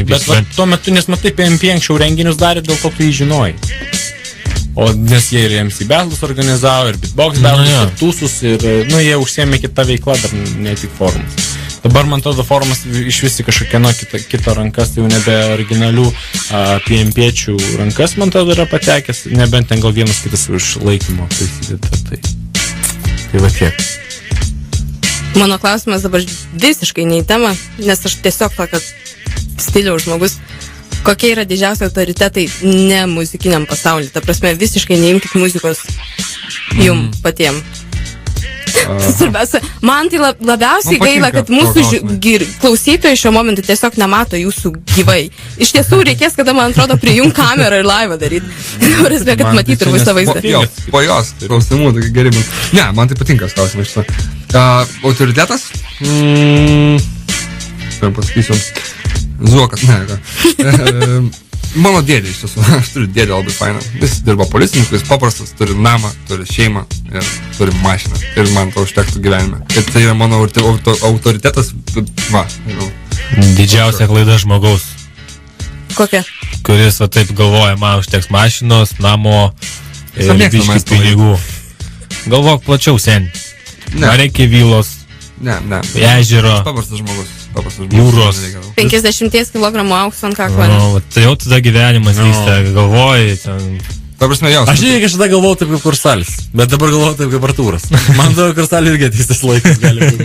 Bet tuo metu, nes matai, PMP anksčiau renginius darė, dėl to tu jį žinojai. O nes jie ir MC Battles organizavo, ir Beatbox Battles, ir Tūsus, ir jie užsiėmė kitą veiklą, dar ne tik forumas. Dabar, man atrodo, forumas iš visi kažkokieno kito rankas, tai jau nebe originalių PMP-čių rankas, man atrodo, yra patekęs, nebent ten gal vienas kitas už laikymo prisideda. Tai va tiek. Mano klausimas dabar visiškai ne į temą, nes aš tiesiog tokio stiliaus žmogus. Kokie yra didžiausi autoritetai ne muzikiniam pasauliu? Ta prasme, visiškai neimkit muzikos jum patiem. Svarbiausia, man tai labiausiai gaila, kad mūsų klausytojai šiuo momentu tiesiog nemato jūsų gyvai. Iš tiesų reikės, kada, man atrodo, prijung kamerą ir laivą daryti. Prasme, kad matytų ir visą vaizdą. Po jos klausimų, tai gerai bus. Ne, man tai patinka klausimas. Autoritetas? Pasakysiu. Zuokas, ne. Mano dėdė iš tiesų, aš turiu dėdė labai fainą. Jis dirba policininku, jis paprastas, turi namą, turi šeimą ir turi mašiną. Ir man to užtektų gyvenime. Ir tai yra mano autoritetas. Va. Didžiausia klaida žmogaus. Kokia? Kuris va taip galvoja, man užteks mašinos, namo ir biškį pinigų. Galvok plačiau, sen. Man reikia vilos. Ne. Ežero. Paprastas žmogus. Jūros. 50 kg aukso ant kaklo. Tai jau tada gyvenimas vyksta, galvoji. Ta prasme, jau. Aš irgi kažkada galvojau taip kaip Kursalis, bet dabar galvoju taip kaip Artūras. Man to Kursalį irgi ateis tas laikas gali būti.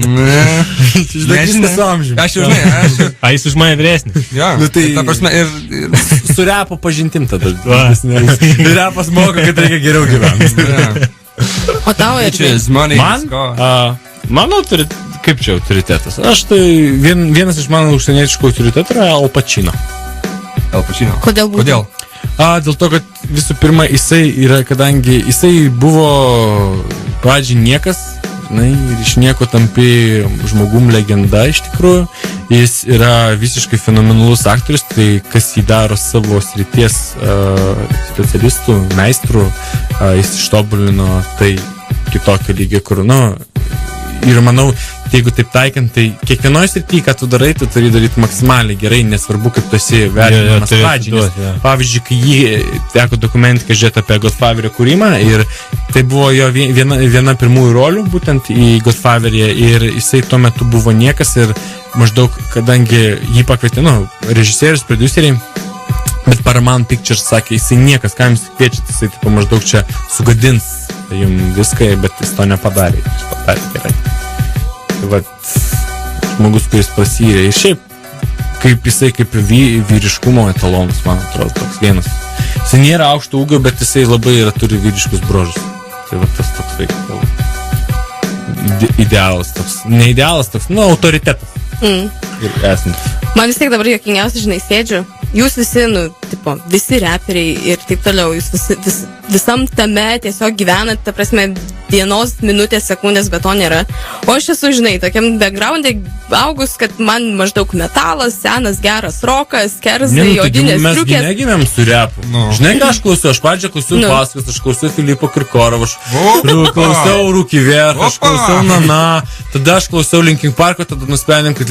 Žinai, su amžiumi. Aš jau žinai. A, jis už mane vyresnis. Jo, tai ta prasme ir... Su repo pažintim tada. Repas moka, kad reikia geriau gyventi. O tavo ir... Mano kaip čia autoritetas? Aš tai vienas iš mano užsienietiškų autoritetų yra Al Pacino. Al Pacino? Kodėl būtų? Kodėl? Dėl to, kad visų pirma, jisai yra, kadangi jisai buvo pradžiai niekas, ir iš nieko tampi žmogum legenda iš tikrųjų. Jis yra visiškai fenomenalus aktorius, tai kas jį daro savo srities specialistų, meistrų, jis ištobulino tai kitokio lygio, kur, ir manau, jeigu taip taikant, tai kiekvienoje srityje, ką tu darai, tu turi daryti maksimaliai gerai, nesvarbu, kaip tu esi vertinamas pradžiai. Pavyzdžiui, kai jį teko dokumentiką žiūrėti apie Godfather kūrimą ir tai buvo jo viena pirmųjų rolių, būtent į Godfather'e, ir jisai tuo metu buvo niekas ir maždaug, kadangi jį pakvietė, režisierius, prodiuseriai, bet Paramount Pictures sakė, jisai niekas, ką jums kviečiat, jisai tipo, maždaug čia sugadins jums viską, bet jis to nepadarė. Jis padarė gerai. Tai va, žmogus, kuris pasyrė. Ir šiaip, kaip jisai, kaip vyriškumo etalonas, man atrodo, toks vienas. Jisai nėra aukšto ūgio, bet jisai labai turi vyriškus brožus. Tai va, tas toks reikia. Idealas toks. Ne idealas toks, autoritetas. Ir esant. Man vis tiek dabar juokingiausia, žinai, sėdžiu. Jūs visi, visi reperiai ir taip toliau, jūs visam tame tiesiog gyvenat, ta prasme, dienos, minutės, sekundės, bet to nėra. O aš esu, žinai, tokiam background'e augus, kad man maždaug metalas, senas, geras rokas, kerzai, odinės striukės. Mes negimėm su repu. Žinai, ką aš klausiau? Aš pradžią klausiau Paskas, aš klausiau Filipo Kirkorovą, aš klausiau Rūkyver, aš klausiau Nana, tada aš klausiau Linkin Parko, tada nusprendėm, kad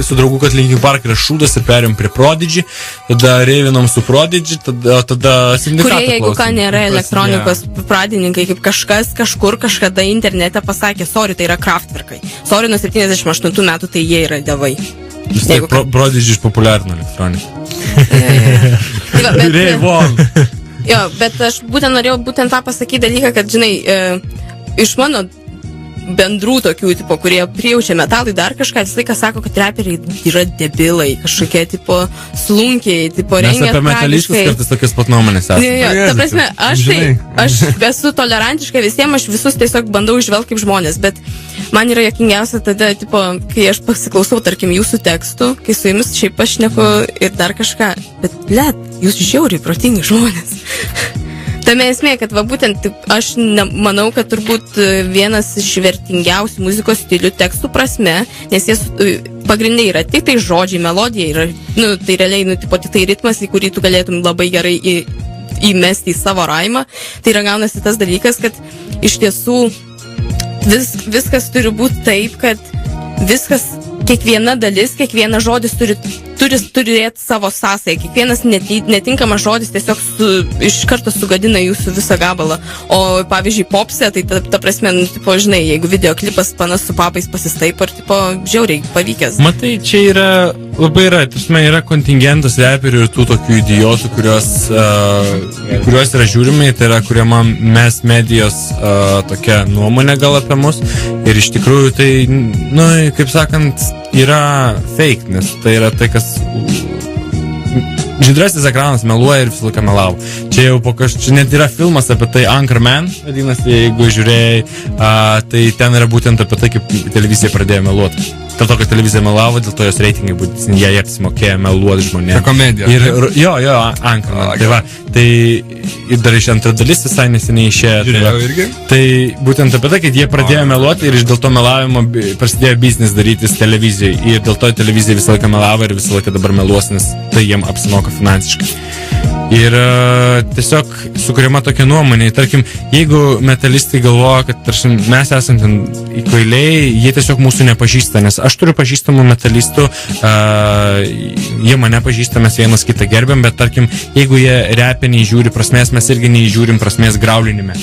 su draugu, kad Linkin Park yra šūdas ir perėjom prie Prodigy, tada reivinom su Prodigy, tada Sindikatą kurie, jeigu ką, nėra elektronikos pradininkai, kaip kažkas kažkur kažkada internete pasakė, sorry, tai yra Kraftwerkai. Sorry, nuo 78 metų tai jie yra dievai. Vis tiek Prodigy išpopuliarino elektroniką. Jo, bet aš norėjau tą pasakyti dalyką, kad, žinai, iš mano bendrų tokių, tipo, kurie prijaučia metalai, dar kažką, visą laiką sako, kad reperiai yra debilai, kažkokie, tipo, slunkiai, tipo, rengia tragiškai. Mes apie metališkus kartais tokias pat nuomonės esame. Ta prasme, aš esu tolerantiška visiems, aš visus tiesiog bandau žvelgti kaip žmonės, bet man yra juokingiausia tada, tipo, kai aš pasiklausau, tarkim, jūsų tekstų, kai su jumis šiaip aš šneku ir dar kažką, bet, jūs žiauriai protingi žmonės. Tame esmė, kad va būtent aš manau, kad turbūt vienas iš vertingiausių muzikos stilių tekstų prasme, nes jie pagrindiniai yra tik tai žodžiai, melodija, yra, tai realiai, tipo, tik tai ritmas, į kurį tu galėtum labai gerai įmesti į savo raimą. Tai yra gaunasi tas dalykas, kad iš tiesų viskas turi būti taip, kad viskas, kiekviena dalis, kiekvienas žodis turi turėti savo sąsąją. Kiekvienas netinkamas žodis tiesiog iš karto sugadina jūsų visą gabalą. O pavyzdžiui, popse, tai ta prasme, tipo, žinai, jeigu videoklipas panas su papais pasistaipo ir tipo, žiauriai pavykęs. Matai, čia yra labai yra kontingentas reperių ir tų tokių idiotų, kuriuos yra žiūrimi, tai yra, kurie mes medijos tokia nuomonė gal apie mus. Ir iš tikrųjų tai, kaip sakant, yra fake, nes tai yra tai, kas žydrasis ekranas meluoja ir visą laiką melavo. Čia jau čia net yra filmas apie tai, Anchorman, vadinasi, jeigu žiūrėjai, tai ten yra būtent apie tai, kaip televizija pradėjo meluoti. Dėl to, kad televizija melavo, dėl to jos reitingai būtent, jie apsimokėjo meluoti žmonėms. Tai komedija. Jo, Anchorman. Tai va, tai ir dar iš antra dalis visai neseniai išėjo. Žiūrėjau irgi. Tai būtent apie tai, kad jie pradėjo meluoti ir iš dėl to melavimo prasidėjo biznis darytis televizijai. Ir dėl to televizija visą laiką melavo ir visą laiką dabar meluos, nes tai jiem apsimoka finansiškai. Ir tiesiog sukuriama tokia nuomonė. Tarkim, jeigu metalistai galvoja, kad tarsim, mes esam ten įkvailiai, jie tiesiog mūsų nepažįsta, nes aš turiu pažįstamų metalistų, jie mane pažįsta, mes vienas kitą gerbiam, bet tarkim, jeigu jie repia neįžiūri prasmės, mes irgi neįžiūrim prasmės graulinime.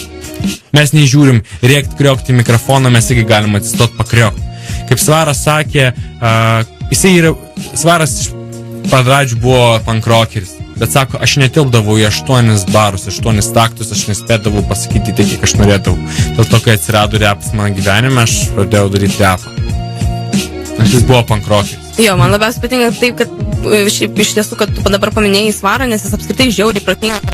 Mes neįžiūrim rėkt, kriokti mikrofoną, mes irgi galim atsistot pakriokti. Kaip Svaras sakė, Svaras iš pradžių buvo pankrokeris. Bet sako, aš netilpdavau į 8 barus, 8 taktus, aš nespėdavau pasakyti tai, kiek aš norėdavau. Dėl to, kai atsirado repas mano gyvenime, aš pradėjau daryti repą. Jis buvo pankrokeris. Jo, man labiausiai patinka taip, kad iš tiesų, kad tu dabar paminėjai Svarą, nes jis apskritai žiauriai protingas.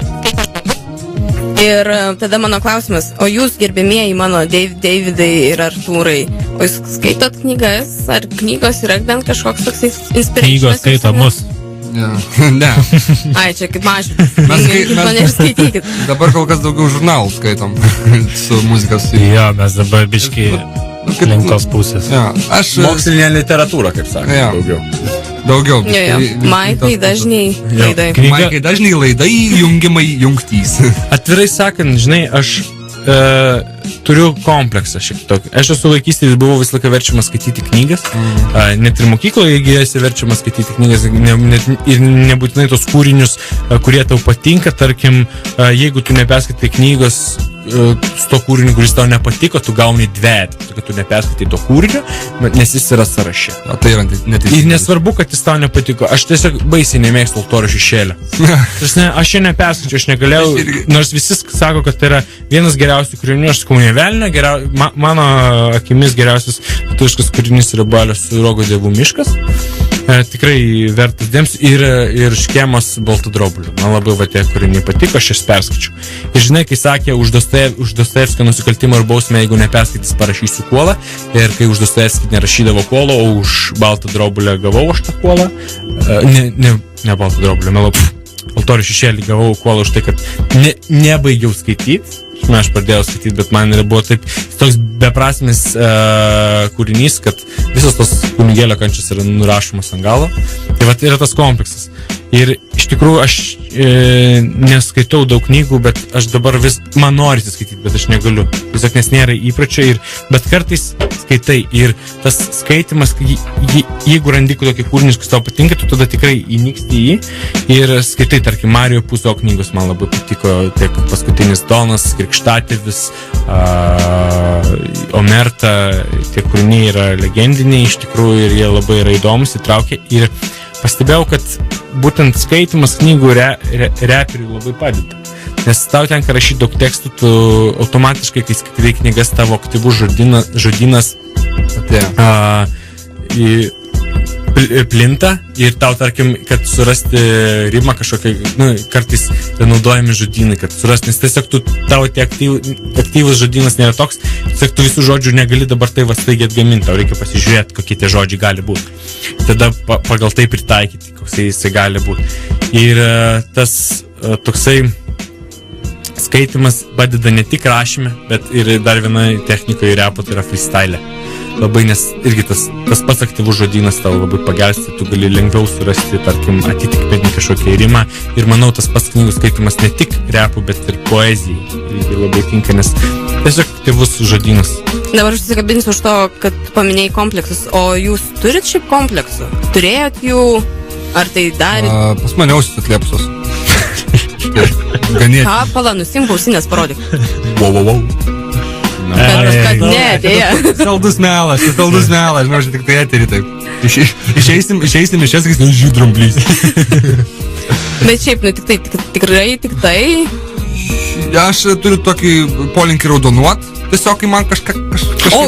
Ir tada mano klausimas, o jūs, gerbėmieji mano Davidai ir Artūrai, o jūs skaitot knygas, ar knygos yra bent kažkoks toks inspiracinis? Knygos skaito mus. Ne. Ai, čia kaip mažiukas. Mane ir skaitykit. Dabar kol kas daugiau žurnalų skaitom su muzikas. Jo, mes dabar biškai link tos pusės. Ja, aš... Mokslinė literatūra, kaip sakė, daugiau. Jo. Maikai dažniai laidai. Maikai dažniai laidai, jungimai, jungtys. Atvirai sakant, žinai, aš turiu kompleksą šiek tiek. Aš esu vaikystėje buvau visą laiką verčiamas skaityti knygas. Net ir mokykloje, jeigu esi verčiamas skaityti knygas, ir nebūtinai tos kūrinius, kurie tau patinka. Tarkim, jeigu tu neperskaitai knygos su to kūriniu, kuris tau nepatiko, tu gauni dvetį, kad tu neperskaitai to kūrinio, nes jis yra sąraše. Tai yra neteisingai. Ir nesvarbu, kad jis tau nepatiko. Aš tiesiog baisiai nemėgstu Altorių šešėlio. Aš čia neperskaičiu, aš negalėjau, nors visi sako, kad tai yra vienas geriausių kūrinių, aš sakau, ne velnio, mano akimis geriausias lietuviškas kūrinys yra Balio Sruogos Dievų miškas. Tikrai vertas dėmesio ir Škėmos Baltų drobulių. Man labai va tie kūriniai patiko, aš jas perskaičiu. Ir žinai, kai sakė, už Dostojevskio nusikaltimą ir bausmę, jeigu neperskaitys, parašysiu kuolą. Ir kai už Dostojevskį nerašydavo kuolo, o už Baltą drobulę gavau aš tą kuolą. Ne Baltą drobulę, melau. Altorių šešėlį gavau kuolą už tai, kad nebaigiau skaityti. Aš pradėjau skaityti, bet man buvo taip toks beprasmis kūrinys, kad visos tos kunigėlio kančios yra nurašomas ant galo. Tai va, yra tas kompleksas. Ir iš tikrųjų aš neskaitau daug knygų, bet aš dabar man norisi skaityti, bet aš negaliu. Tiesiog nes nėra įpračio, bet kartais skaitai. Ir tas skaitimas, jeigu randi tokį kūrinį, kuris tau patinka, tu tada tikrai įnyksti į jį. Ir skaitai, tarkim, Marijo Puzo knygos man labai patiko, tiek Paskutinis Donas, Krikštatėvis, Omerta, tie kūriniai yra legendiniai iš tikrųjų ir jie labai yra įdomus, įtraukia. Ir pastebėjau, kad būtent skaitimas knygų reperiui labai padeda. Nes tau tenka rašyti daug tekstų, tu automatiškai, kai skaitai knygas, tavo aktyvus žodynas plinta ir tau, tarkim, kad surasti rimą kažkokią, kartais naudojami žodynai, kad surasti, nes tiesiog tavo aktyvus žodynas nėra toks, tiesiog tu visų žodžių negali dabar tai staigiai atgaminti, tau reikia pasižiūrėti, kokie tie žodžiai gali būti. Tada pagal tai pritaikyti, koks jisai gali būti. Ir tas toksai skaitimas padeda ne tik rašyme, bet ir dar viena technika į repą, tai yra freestyle. Labai, nes irgi tas pats aktyvus žodynas tau labai pagelsti, tu gali lengviau surasti, tarkim, atitikmenį kažkokią rimą. Ir manau, tas pats knygų skaitimas ne tik repų, bet ir poezijai. Irgi labai tinka, nes tiesiog aktyvus žodynas. Dabar aš susikabinsiu už to, kad paminėjai kompleksus. O jūs turit šiaip kompleksų? Turėjot jų? Ar tai darėt? Pas mane ausis atlėpsos. Ganėti. Ką, pala, nusimk ausinės, parodyk. Wow. Kad ne, dėja. Saldus melas, žinau, aš tik tai eterį taip. Išeisim iš esakys, žydrumblys. Bet šiaip, tikrai tik tai. Aš turiu tokį polinkį raudonuot, tiesiog kai man kažkaip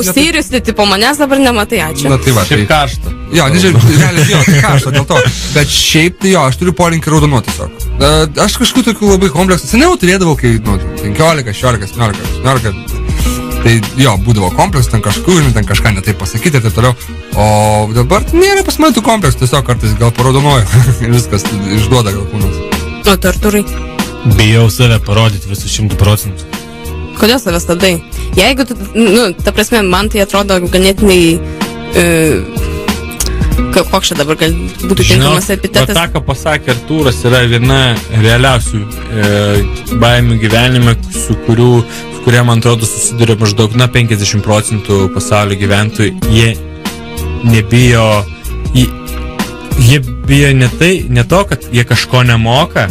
seriously, tipo manęs dabar nematai, ačiū. Na tai va, Šiaip karšta. Jo, nežinau, realiai, jo, tai karšta dėl to. Bet šiaip tai jo, aš turiu polinkį raudonuoti tiesiog. Aš kažkokių tokių labai kompleksų. Seniau turėdavau, kai 15, 16, 17. Tai jo, būdavo kompleksų, ten kažkur, ten kažką netaip pasakyti ir taip toliau. O dabar nėra pas mane tų kompleksų, tiesiog kartais gal paraudonuoju. Ir viskas išduoda gal kūnas. O tu, Artūrai? Bijau save parodyti visų 100%. Kodėl save stabdai? Jeigu tu, ta prasme, man tai atrodo ganėtinai... koks čia dabar būtų tinkamas epitetas? Va, tą, ką pasakė Artūras, yra viena realiausių baimių gyvenime, su kurie, man atrodo, susiduria maždaug 50% pasaulio gyventojų. Jie nebijo, jie bijo ne to, kad jie kažko nemoka,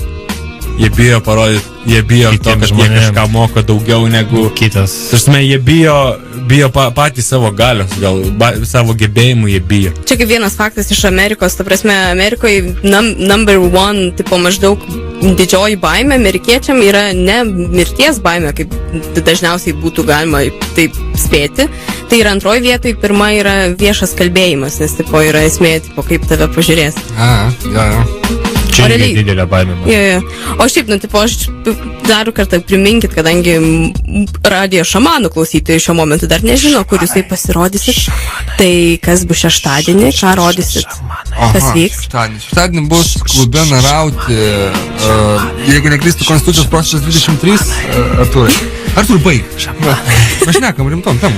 jie bijo parodyti, jie bijo to, kad jie kažką moka daugiau negu kitas. Tarsime, jie bijo patys savo galios, gal savo gebėjimų jie bijo. Čia kaip vienas faktas iš Amerikos, ta prasme, Amerikoje number one, tipo maždaug didžioji baimė amerikiečiam yra ne mirties baimė, kaip dažniausiai būtų galima taip spėti. Tai yra antroji vietoj, pirma yra viešas kalbėjimas, nes tipo yra esmė, tipo kaip tave pažiūrės. Čia yra didelė baimė. O šiaip, tipo, aš dar kartą priminkit, kadangi radijo šamanų klausytojai šiuo momentu dar nežino, kur jūs tai pasirodysit. Tai kas bus šeštadienį, ką rodysit, kas vyks? Šeštadienį bus klube Narauti, jeigu neklystu, Konstitucijos procesas 23, Artūrai, baig. Mes šnekam rimtom tam.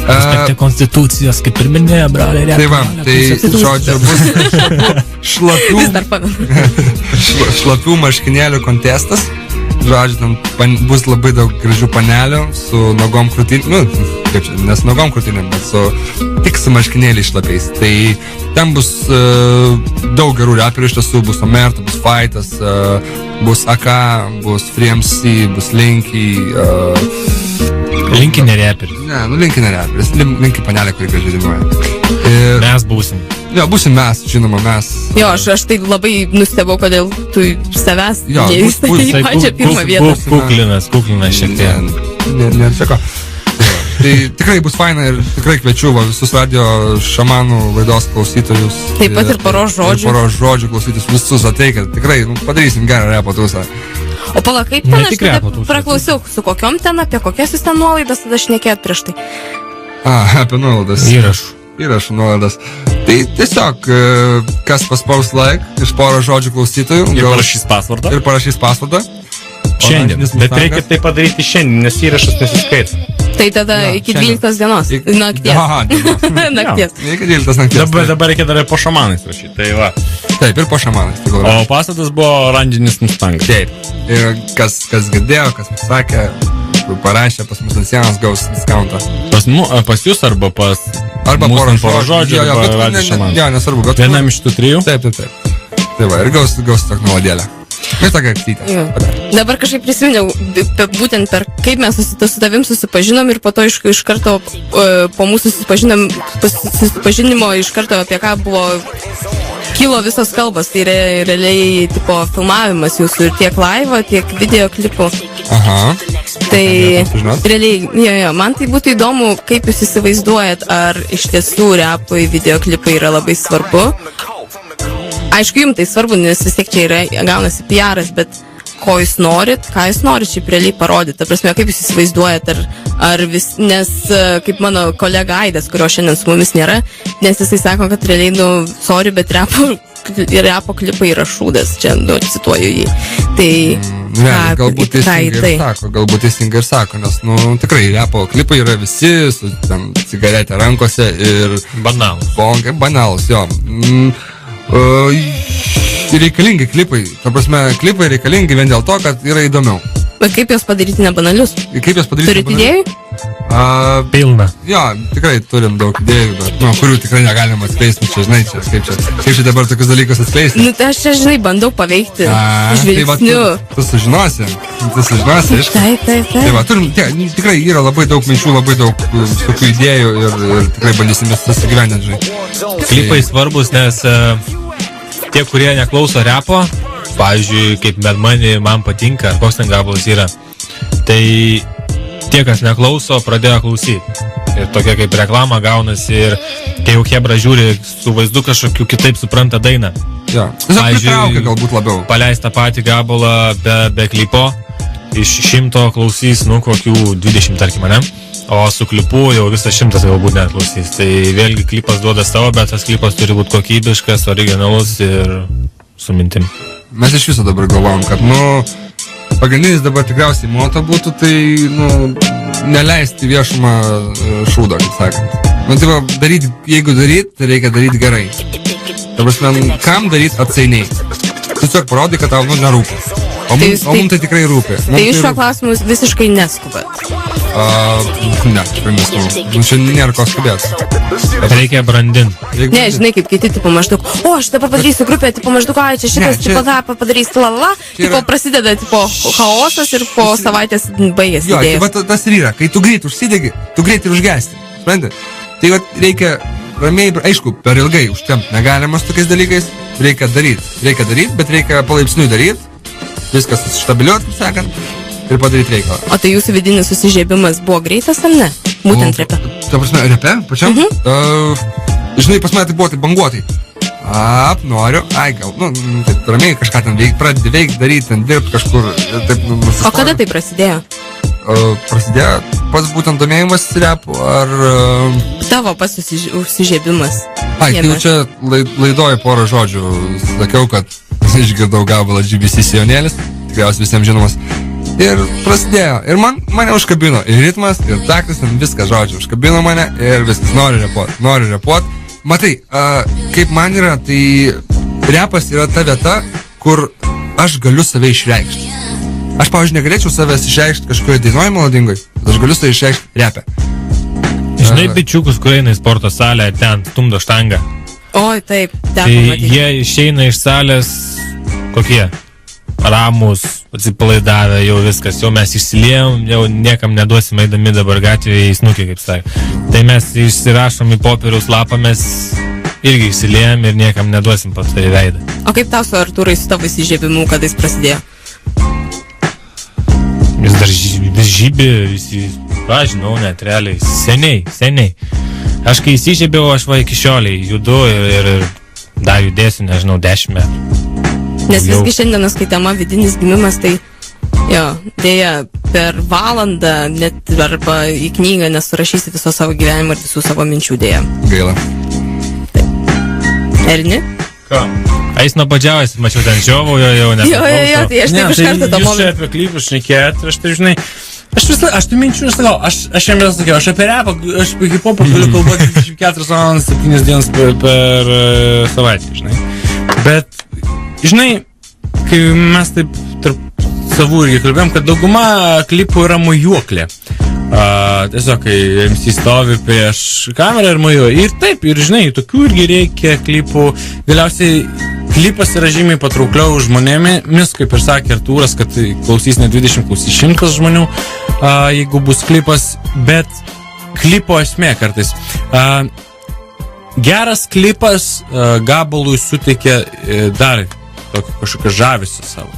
Respektai konstitucijos, kaip ir minėjo, broliai. Tai va, tai žodžiu, bus šlapių marškinėlių kontestas. Žodžiu, ten bus labai daug gražių panelių su nogom krūtinėm, kaip čia, nes nogom krūtinėm, bet tik su marškinėliais šlapiais. Tai ten bus daug gerų reperių, iš tiesų bus Omerta, bus Faitas, bus AK, bus FreeMC, bus Linky. Linky nereperis. Ne, Linky nereperis, Linky panelė, kuri gražiai dainuoja. Mes būsim. Jo, būsim mes, žinoma, mes. Jo, aš tai labai nustebau, kodėl tu savęs neįstai į pačią pirmą vietą. Kuklinas šiek tiek. Nėra. Tai tikrai bus faina ir tikrai kviečiu visus radio šamanų laidos klausytojus. Taip pat ir Paros žodžių. Ir Paros žodžių klausytojus visus ateikit. Tikrai padarysim gerą repo tūsą. O pala, kaip ten aš tada praklausiau, su kokiom ten, apie kokias jūs ten nuolaidas tada šnekėjot prieš tai? Apie nuolaidas. Įrašų nuolaidas. Tai tiesiog, kas paspaus like iš Paros žodžių klausytojų. Ir parašys pasvardą. Šiandien. Bet reikia tai padaryti šiandien, nes įrašas nesiskaits. Tai tada iki 12 dienos. Nakties. Iki 12 nakties. Dabar reikia dar ir po šamanais rašyti. Tai va. Taip, ir po šamanais. O pastatas buvo oranžinis Mustangas. Taip. Ir kas girdėjo, kas pasakė, parašė pas mus ant sienos, gaus discountą. Pas jūs arba pas... Arba Paros žodžių, arba radio šamanų. Jo, nesvarbu. Vienam iš tų trijų? Taip. Tai va, ir gaus tokį nuodėlę. Mes tokia aktytė. Dabar kažkaip prisiminiau, būtent per kaip mes su tavim susipažinom ir po to iš karto po mūsų susipažinimo iš karto apie ką buvo kilo visos kalbos. Tai realiai tipo filmavimas jūsų ir tiek laivo, tiek video klipų. Aha. Tai realiai, man tai būtų įdomu, kaip jūs įsivaizduojat, ar iš tiesų repui videoklipai yra labai svarbu. Aišku, jums tai svarbu, nes vis tiek čia yra gaunasi PR'as, bet ko jūs norit, ką jūs norit šiaip realiai parodyti. Ta prasme, kaip jūs įsivaizduojat, ar vis, nes kaip mano kolega Aidas, kurio šiandien su mumis nėra, nes jisai sako, kad realiai, sorry, bet repo klipai yra šūdas, čia, cituoju jį. Tai... galbūt teisingai ir sako, nes, tikrai repo klipai yra visi, su cigaretė rankose ir... Banalus, jo. Reikalingi klipai. Ta prasme, klipai reikalingi vien dėl to, kad yra įdomiau. Bet kaip jos padaryti nebanalius? Turit idėjų? Pilna. Jo, tikrai turim daug idėjų, bet, kurių tikrai negalim atskleisti. Čia, žinai, kaip čia dabar tokius dalykus atskleisti. Tai aš čia, žinai, bandau paveikti žvilgsniu. Tai tu sužinosi, aišku. Taip. Tai va, turim, tikrai yra labai daug minčių, labai daug tokių idėjų ir tikrai bandysim jas įgyvendinti, žinai. Klipai svarbus, nes tie, kurie neklauso repo, pavyzdžiui, kaip Bad Money man patinka, ar koks ten gabalas yra, tai tie, kas neklauso, pradėjo klausyti. Ir tokia kaip reklama gaunasi ir kai jau Hebra žiūri su vaizdu kažkokiu kitaip supranta dainą. Jo. Tiesiog pritraukia galbūt labiau. Paleis tą patį gabalą be klipo, iš 100 klausys, kokių 20, tarkim, ne? O su klipu jau visas 100 galbūt net klausys. Tai vėlgi klipas duoda savo, bet tas klipas turi būti kokybiškas, originalus ir su mintim. Mes iš viso dabar galvom, kad, pagrindinis dabar tikriausiai moto būtų, tai, neleisti viešumą šūdą, kaip sakant. Tai jeigu daryt, tai reikia daryti gerai. Ta prasme, kam daryt atsainiai? Tiesiog parodai, kad tau, nerūpi. O mums tai tikrai rūpi. Tai jūs šio klausimus visiškai neskubat? Ne, tikrai neskubat. Čia nėra ko skubėti. Reikia brandinti. Ne, žinai, kaip kiti, tipo maždaug, aš dabar padarysiu grupę, tipo maždaug, čia šitas, tipo tą padarys, tipo prasideda, tipo chaosas ir po savaitės baigėsi idėjas. Jo, tas ir yra, kai tu greit užsidegi, tu greit ir užgesti. Supranti? Tai reikia ramiai, aišku, per ilgai užtempt negalima su tokiais dalykais, reikia daryti, bet reikia palaipsniui daryti, viskas stabiliuot, kaip sakant, ir padaryti reikalą. O tai jūsų vidinis susižiebimas buvo greitas ar ne? Būtent repe? Ta prasme, repe? Pačiam? Žinai, pas mane tai buvo tai banguotai. Noriu, gal, taip ramiai kažką ten pradedi veikti, daryti, ten dirbti kažkur. Taip, o kada tai prasidėjo? Prasidėjo pats būtent domėjimas repu, ar... Tavo pats užsižiebimas. Tai jau čia laidoju porą žodžių. Sakiau, kad išgirdau gabalą GBC Sijonėlis, tikriausiai visiems žinomas. Ir prasidėjo. Ir mane užkabino ir ritmas, ir taktas, viskas, žodžiu, užkabino mane ir viskas, noriu repuot. Matai, kaip man yra, tai repas yra ta vieta, kur aš galiu save išreikšti. Aš, pavyzdžiui, negalėčiau savęs išreikšti kažkoje dainuoja melodingoj, aš galiu save išreikšti repę. Žinai, bičiukus, kur eina į sporto salę, ten stumdo štangą. Oi, taip, tai jie išeina iš salės kokie? Ramus, atsipalaidavę, jau viskas, jau mes išsiliejom, jau niekam neduosim eidami dabar gatvėje į snukį, kaip sakė. Tai mes išsirašom į popieriaus lapą, mes irgi išsiliejom ir niekam neduosim pat tai veidą. O kaip tau su Artūrai su tavo įsižiebimu, kada jis prasidėjo? Jis dar vis žybi, visi, žinau, net realiai, seniai. Aš kai įsižiebiau, aš iki šioliai judu ir dar judėsiu, nežinau, 10 metų. Nes visgi šiandienos, kai tema vidinis gimimas, tai dėja, per valandą net arba į knygą nesurašysi viso savo gyvenimo ir visų savo minčių dėja. Gaila. Erni? Ką? Eis nuobodžiaujas, mačiau ten žiovaujo, jau nepaklauso. Jo, tai aš taip iš karto tą momentą. Jūs čia apie klipus šnekėjot, aš tai žinai, aš tų minčių nesakau, aš jam sakiau, aš apie repą, aš apie hip-hopą galiu kalbėti 24 valandas 7 dienas per savaitę, žinai. Bet, žinai, kai mes taip tarp savų irgi kalbėjom, kad dauguma klipų yra mojuoklė. Tiesiog, kai MC stovi prieš kamerą ir mojuoja. Ir taip, ir žinai, tokių irgi reikia klipų. Galiausiai klipas yra žymiai patraukliau žmonėmis, kaip ir sakė Artūras, kad klausys ne 20, klausys 100 žmonių, jeigu bus klipas, bet klipo esmė kartais. Geras klipas gabalui suteikia dar tokį kažkokią žavesį savo.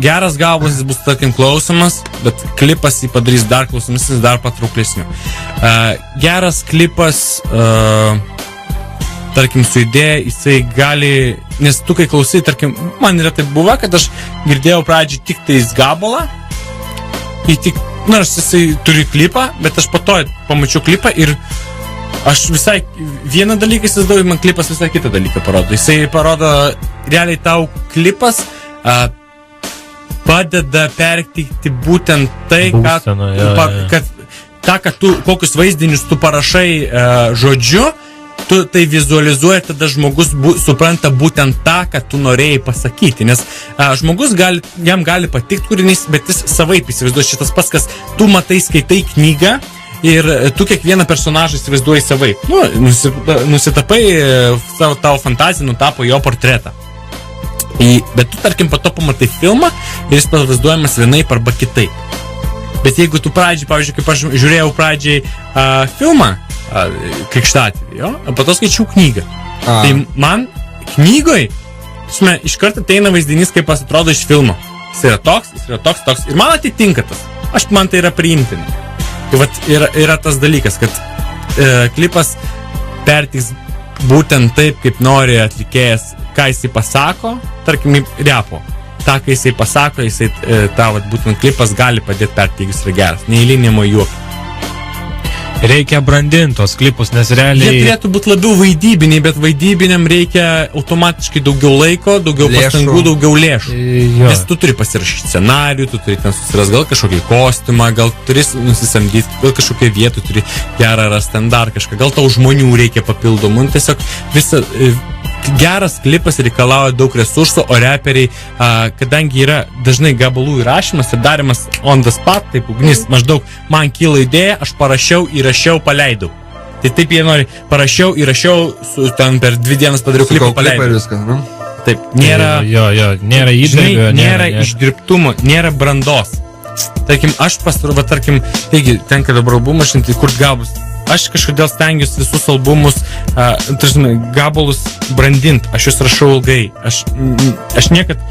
Geras gabalas jis bus, tarkim, klausomas, bet klipas jį padarys dar klausomasnis, dar patrauklesniu. Geras klipas, tarkim, su idėja, jisai gali, nes tu kai klausai, tarkim, man yra taip buvo, kad aš girdėjau pradžiai tik tais gabalą, nors jisai turi klipą, bet aš po to pamačiau klipą ir aš visai vieną dalyką įsivaizduoju, man klipas visai kitą dalyką parodo. Jisai parodo, realiai tau klipas padeda perteikti būtent tai, kad tu, kokius vaizdinius tu parašai žodžiu, tu tai vizualizuoji, tada žmogus supranta būtent tą, kad tu norėjai pasakyti, nes žmogus jam gali patikti kūrinys, bet jis savaip įsivaizduoja šitas pats, kas tu matai, skaitai knygą ir tu kiekvieną personažą įsivaizduoji savaip. Nusitapai tavo fantaziją, nutapo jo portretą. Bet tu, tarkim, po to pamatai filmą ir jis pavaizduojamas vienaip arba kitaip. Bet jeigu tu pradžiai, pavyzdžiui, kaip aš žiūrėjau pradžiai filmą, Krikštatėvį, po to skaičiau knygą. Tai man knygoj iš karto ateina vaizdinys, kaip atrodo iš filmo. Jis yra toks. Ir man atitinka tas. man tai yra priimtini. Tai vat yra tas dalykas, kad klipas pertiks būtent taip, kaip nori atlikėjas, ką jisai pasako, tarkim, repo. Ta, kai jisai pasako, ta vat būtent klipas gali padėti perteikti, jis yra geras. Neįlinimo juokai. Reikia brandinti tos klipus, nes realiai... Jie turėtų būti labiau vaidybiniai, bet vaidybiniam reikia automatiškai daugiau laiko, daugiau pastangų, daugiau lėšų. Nes tu turi pasirašyti scenarijų, tu turi ten susiras gal kažkokį kostiumą, gal turi nusisamdyti, gal kažkokią vietą turi gerą rasti ten dar kažką, gal tau žmonių reikia papildomų. Tiesiog visą... Geras klipas reikalauja daug resursų, o reperiai, kadangi yra dažnai gabalų įrašymas ir darimas on the spot, taip ugnis, maždaug man kyla idėja, aš parašiau, įrašiau, paleidau. Tai taip jie nori, parašiau, įrašiau, ten per 2 dienas padariau klipą, paleidau. Viskas, ne? Taip, nėra... nėra įdirbio, nėra išdirbtumo, nėra brandos. Tarkim, aš tarkim, taigi, tenka dabar albumą, tai kur gabus. Aš kažkodėl stengiuosi visus albumus, gabalus brandint, aš juos rašau ilgai, aš niekad,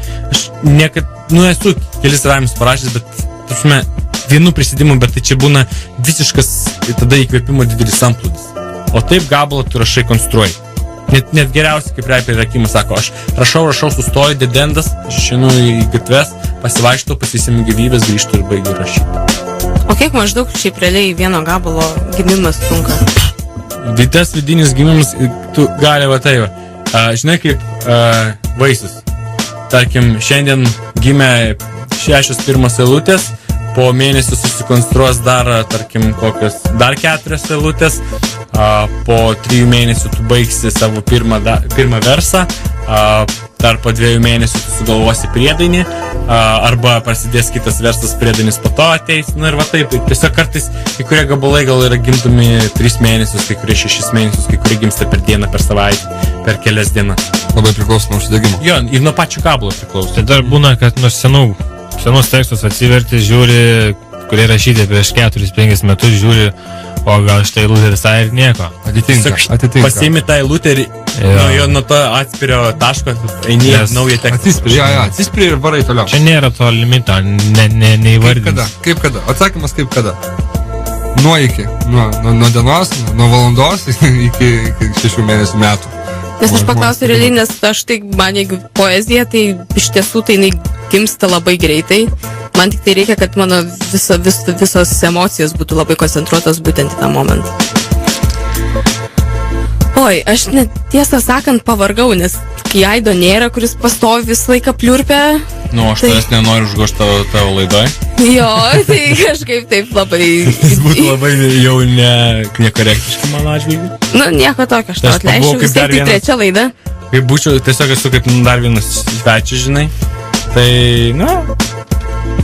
esu kelis ramius parašęs, bet, vienu prisidimu, bet tai čia būna visiškas, tada įkvėpimo didelis amplūdis. O taip gabalą tu rašai, konstruoji. Net geriausiai, kaip reperiai Rakimas sako, aš rašau, sustoju, dedendas, aš išeinu į gatves, pasivaikštau, pasisėmiu gyvybės, grįžtu ir baigiu rašyti. O kiek maždaug šiaip realiai vieno gabalo gimimas trunka? Tas vidinis gimimas, tu gali va tai va. Žinai, kaip vaisius. Tarkim, šiandien gimė 6 pirmas eilutės, po mėnesio susikonstruos dar, tarkim, kokios dar 4 eilutės, po 3 mėnesių tu baigsi savo pirmą versą, dar po 2 mėnesių tu sugalvosi priedainį, arba prasidės kitas versas, priedainis po to ateis, ir va taip. Tiesiog kartais kai kurie gabalai gal yra gimdomi 3 mėnesius, kai kurie 6 mėnesius, kai kurie gimsta per dieną, per savaitę, per kelias dienas. Labai priklauso nuo užsidegimo. Jo, ir nuo pačių gabalo priklauso. Tai dar būna, kad nuo senus tekstus atsiverti, žiūri, kurie rašyti prieš 4-5 metus, žiūri, o gal šitą eilutę visai ir nieko. Atitinka. Pasiimi tą eilutę ir nuo to atspirio taško eini naują tekstą. Atsispiri ir varai toliau. Čia nėra to limito, neįvardinti. Kaip kada? Atsakymas kaip kada? Nuo iki. Nuo dienos, nuo valandos iki 6 mėnesių metų. Nes aš paklausiu realiai, nes aš tai, man jeigu poezija, tai iš tiesų tai jinai gimsta labai greitai. Man tik tai reikia, kad mano visos emocijos būtų labai koncentruotos būtent į tą momentą. Oi, aš net tiesą sakant pavargau, nes kai Aido nėra, kuris pastovi visą laiką pliurpia. Aš tavęs nenoriu užgošti tavo laidoj. Jo, tai kažkaip taip labai... Jis būtų labai jau nekorektiškai mano atžvilgiu. Nieko tokio, aš tau atleisčiau, vis tiek tai 3 laida. Kaip būčiau, tiesiog esu kaip dar vienas svečias, žinai. Tai,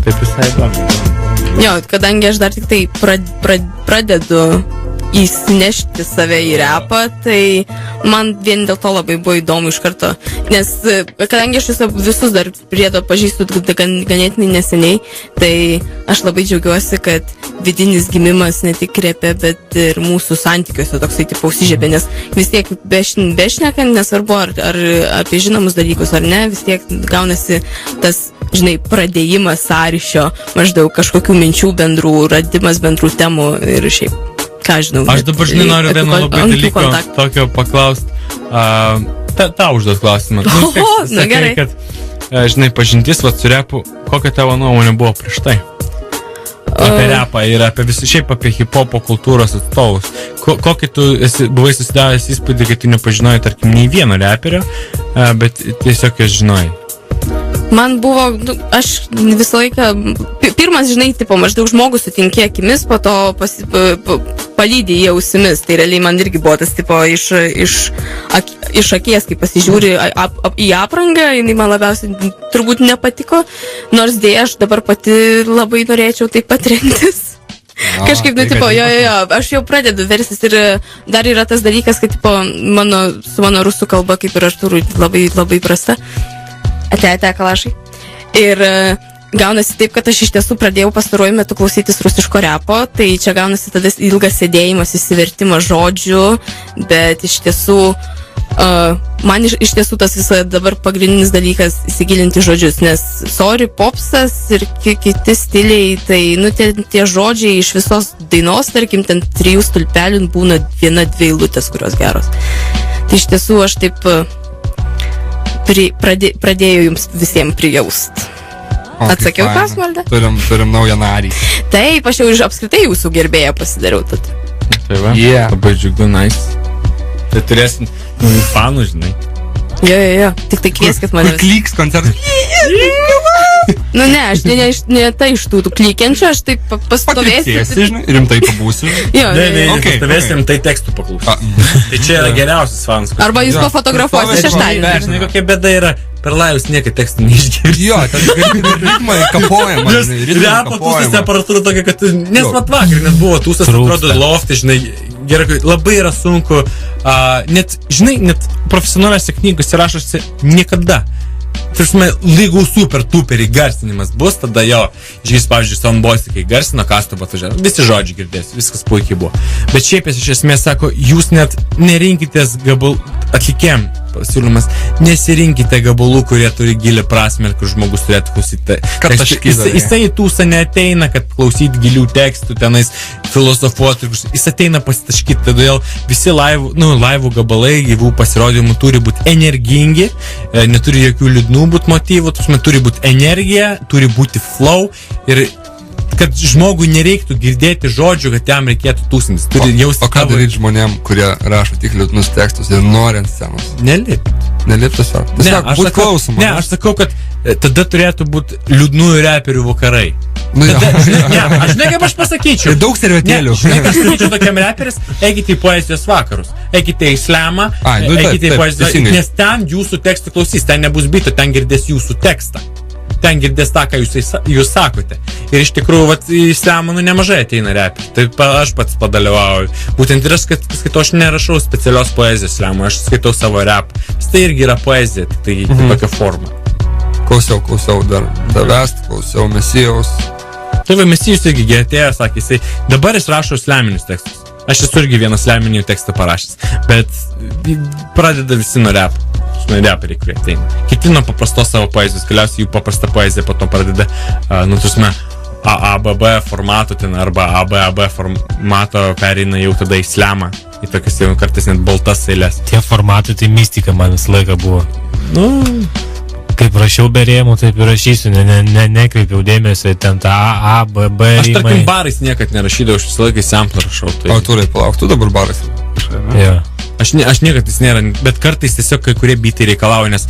taip visai įdomu. Jo, kadangi aš dar tik tai pradedu įsinešti save į repą, tai man vien dėl to labai buvo įdomu iš karto. Nes kadangi aš visus dar priedo pažįstu ganėtinai neseniai, tai aš labai džiaugiuosi, kad vidinis gimimas ne tik repe, bet ir mūsų santykiuose toksai taip užsižiebė, nes vis tiek bešnekant, nesvarbu ar apie žinomus dalykus ar ne, vis tiek gaunasi tas, žinai, pradėjimas sąryšio, maždaug kažkokių minčių bendrų, radimas bendrų temų ir šiaip. Žinau, aš dabar, žinai, noriu vieno labai dalyko tokio paklausti. Tau užduot klausimą. Gerai. Kad, žinai, pažintis su repu, kokia tavo nuomonė buvo prieš tai? Apie repą ir apie šiaip apie hip-hopo kultūros atstovus. Kokį tu buvai susidavęs įspūdį, kad tu nepažinojai, tarkim, nei vieno reperio, bet tiesiog jas žinojai? Man buvo, aš visą laiką, pirmas, žinai, tipo, maždaug žmogus sutinki akimis, po to palydį į ausimis, tai realiai man irgi buvo tas, tipo, iš akies, kai pasižiūri į aprangą, jinai man labiausiai turbūt nepatiko, nors dėja, aš dabar pati labai norėčiau taip pat rengtis. Kažkaip, tipo, aš jau pradedu versis ir dar yra tas dalykas, kad, tipo, su mano rusų kalba, kaip ir aš turiu labai, labai prasta. Ate kalašai. Ir gaunasi taip, kad aš iš tiesų pradėjau pastaruoju metu klausytis rusiško repo, tai čia gaunasi tada ilgas sėdėjimas, įsivertimas žodžių, bet iš tiesų Man iš tiesų tas visą dabar pagrindinis dalykas įsigilinti žodžius, nes sorry, popsas ir kiti stiliai, tai, nu, tie žodžiai iš visos dainos, tarkim, ten 3 stulpelių būna 1-2 eilutės, kurios geros. Tai iš tiesų aš taip pradėjau jums visiems prijaust. Atsakiau pasmaldę? Turim naują narį. Taip, aš jau apskritai jūsų gerbėją pasidariau. Tad. Tai va, labai džiugu, nice. Tai turėsim fanų, žinai. Jo, tik tai kvieskit mane. Kur klyks koncertas? Nu ne, aš ne tai iš tų klykiančių, aš taip pastovėsiu. Paklyksėsi, žinai, rimtai pabūsiu. Jo, ne, pastovėsim, tai tekstų paklausyti. Tai čia yra geriausias fanas. Arba jūs pafotografuosite šeštadienį. Žinai, kokia bėda yra, per laivus niekad tekstų neišgirsti. Jo, ten ritmai kapojama. Repo tūsas aparatūra tokia, kad nes mat vakar, nes buvo tūsas, atrodo loftai, žinai, gerai, labai yra sunku, net profesionaliuose knygose rašosi niekada. Tarsi, lygų super tuperi garsinimas bus, tada jo, žiūrės, pavyzdžiui, Soundboys, kai garsino, Kastubą atvažiavo, visi žodžiai girdės, viskas puikiai buvo. Bet šiaip iš esmės sako, jūs net nerinkitės gabalų, atlikėm pasiūlymas, nesirinkite gabalų, kurie turi gilį prasmę, kur žmogus turėtų klausyti. Jisai į tūsą neateina, kad klausyti gilių tekstų, tenais filosofuoti, jis ateina pasitaškyti, todėl visi laivų gabalai, gyvų pasirodymų turi būti energingi, neturi jokių liūdnų būti motyvų, turi būti energija, turi būti flow ir kad žmogui nereiktų girdėti žodžių, kad jam reikėtų tūsintis. O ką daryti žmonėm, kurie rašo tik liūdnus tekstus ir nori ant scenos? Nelipt tiesiog. Tiesiog būt klausoma. Ne, aš sakau, kad tada turėtų būti liūdnųjų reperių vakarai. Aš ne kaip aš pasakyčiau. Ir daug servetėlių. Žinai, aš sakyčiau tokiam reperis, eikite į poezijos vakarus, eikite į slamą, eikite į poezijos, nes ten jūsų tekstų klausys, ten nebus bito, ten girdės jūsų tekstą. Ten girdės tą, ką jūs sakote. Ir iš tikrųjų, į slamą nemažai ateina repių. Tai aš pats padalyvauju. Būtent ir aš skaitau, aš nerašau specialios poezijos slamą, aš skaitau savo repą. Tai irgi yra poezija, tai tokia forma. Klausiau dar Davest, klausiau Mesijaus. Tai va, Mesijus irgi atėjo, sakė, jisai dabar jis rašo slaminius tekstus. Aš esu irgi vieną slaminį tekstą parašęs. Bet pradeda visi nuo repų. Reperiai, kurie ateina. Kiti nuo paprastos savo poezijos, galiausiai jų paprasta poezija po to pradeda, AABB formato ten arba ABAB formato pereina jau tada į slamą, į tokias jau kartais net baltas eilės. Tie formatai, tai mistika man visą laiką buvo. Kaip rašiau be rėmų, taip ir rašysiu, nekreipiau dėmesio ten tą AABB. Aš tarkim barais niekad nerašydavau, aš visą laiką samplą rašau. O tu palauk, tu dabar barais. Jo. Aš niekad jis nėra, bet kartais tiesiog kai kurie bitai reikalauja, nes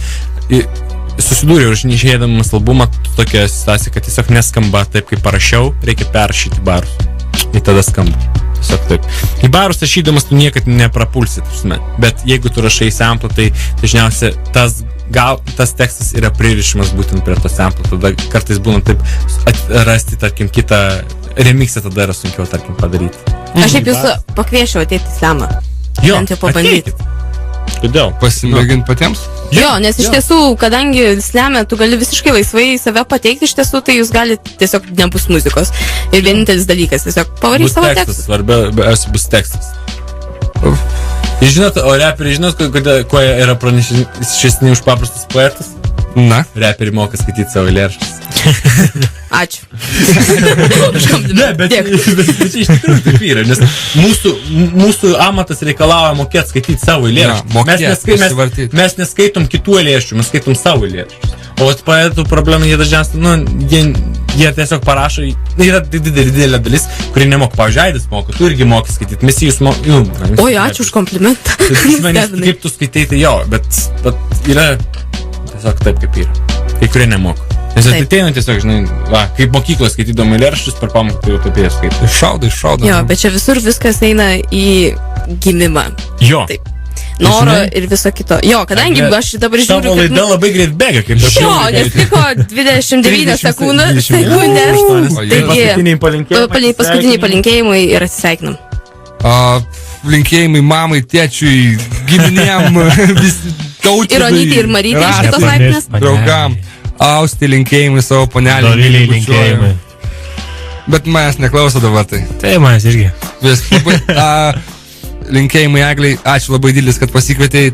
susidūriau ir aš neišėdamas albumą tokia situacija, kad tiesiog neskamba taip, kaip parašiau, reikia perrašyti barus. Ir tada skamba. Tiesiog taip. Į barus rašydamas tu niekad neprapulsi, bet jeigu tu rašai samplą, tai dažniausiai tas tekstas yra pririšimas būtent prie to samplo. Tada kartais būna taip rasti, tarkim, kitą remixą, tada yra sunkiau, tarkim, padaryti. Aš šiaip jūsų pakviešiau ateiti į slamą. Jo, pabandyti. Kodėl? Pasimėginti patiems? Jo, nes iš tiesų, kadangi slamė, tu gali visiškai laisvai save pateikti, iš tiesų, tai jūs galite tiesiog nebus muzikos. Ir vienintelis dalykas, tiesiog pavaryti savo tekstus. Svarbiausia bus tekstas. Ir žinot, o reperiai, žinot, kuo yra pranešesni už paprastus poetus? Na? Reperiai moka skaityti savo eilėraščius. Ačiū. Ne, bet iš tikrųjų taip yra, nes mūsų amatas reikalauja mokėti skaityti savo eilėraščius. Mes neskaitom kitų eilėraščių, mes skaitom savo eilėraščius. O poetų problema, jie dažniausiai, jie tiesiog parašo, yra didelė dalis, kuri nemoka. Pavyzdžiui, Aidas moka, tu irgi moki skaityti, Mesijus moka. Oi, ačiū už komplimentą. Kaip tu skaitai, tai jo, bet yra tiesiog taip, kaip yra. Kai kurie nemoka. Nes ateina tiesiog, žinai, kaip mokyklos skaitydami eilėraščius per pamoką, tai jau taip jie skaito. Iššaudo. Jo, bet čia visur viskas eina į gimimą. Jo. Taip. Noro ir viso kito. Jo, kadangi aš dabar žiūriu, tavo laida labai greit bėga, kaip dabar. Jo, nes liko 29 sekundės. Taigi, paskutiniai palinkėjimai ir atsisveikinam. Linkėjimai mamai, tėčiui, giminėm, tautybei. Ir Onytei, ir Marytei iš kitos laiptinės. Draugam. Austi linkėjimai savo panelį. Dovilei linkėjimai. Bet manęs neklauso dabar tai. Tai manęs irgi. Vis labai. Linkėjimai Eglei, ačiū labai didelis, kad pasikvietei.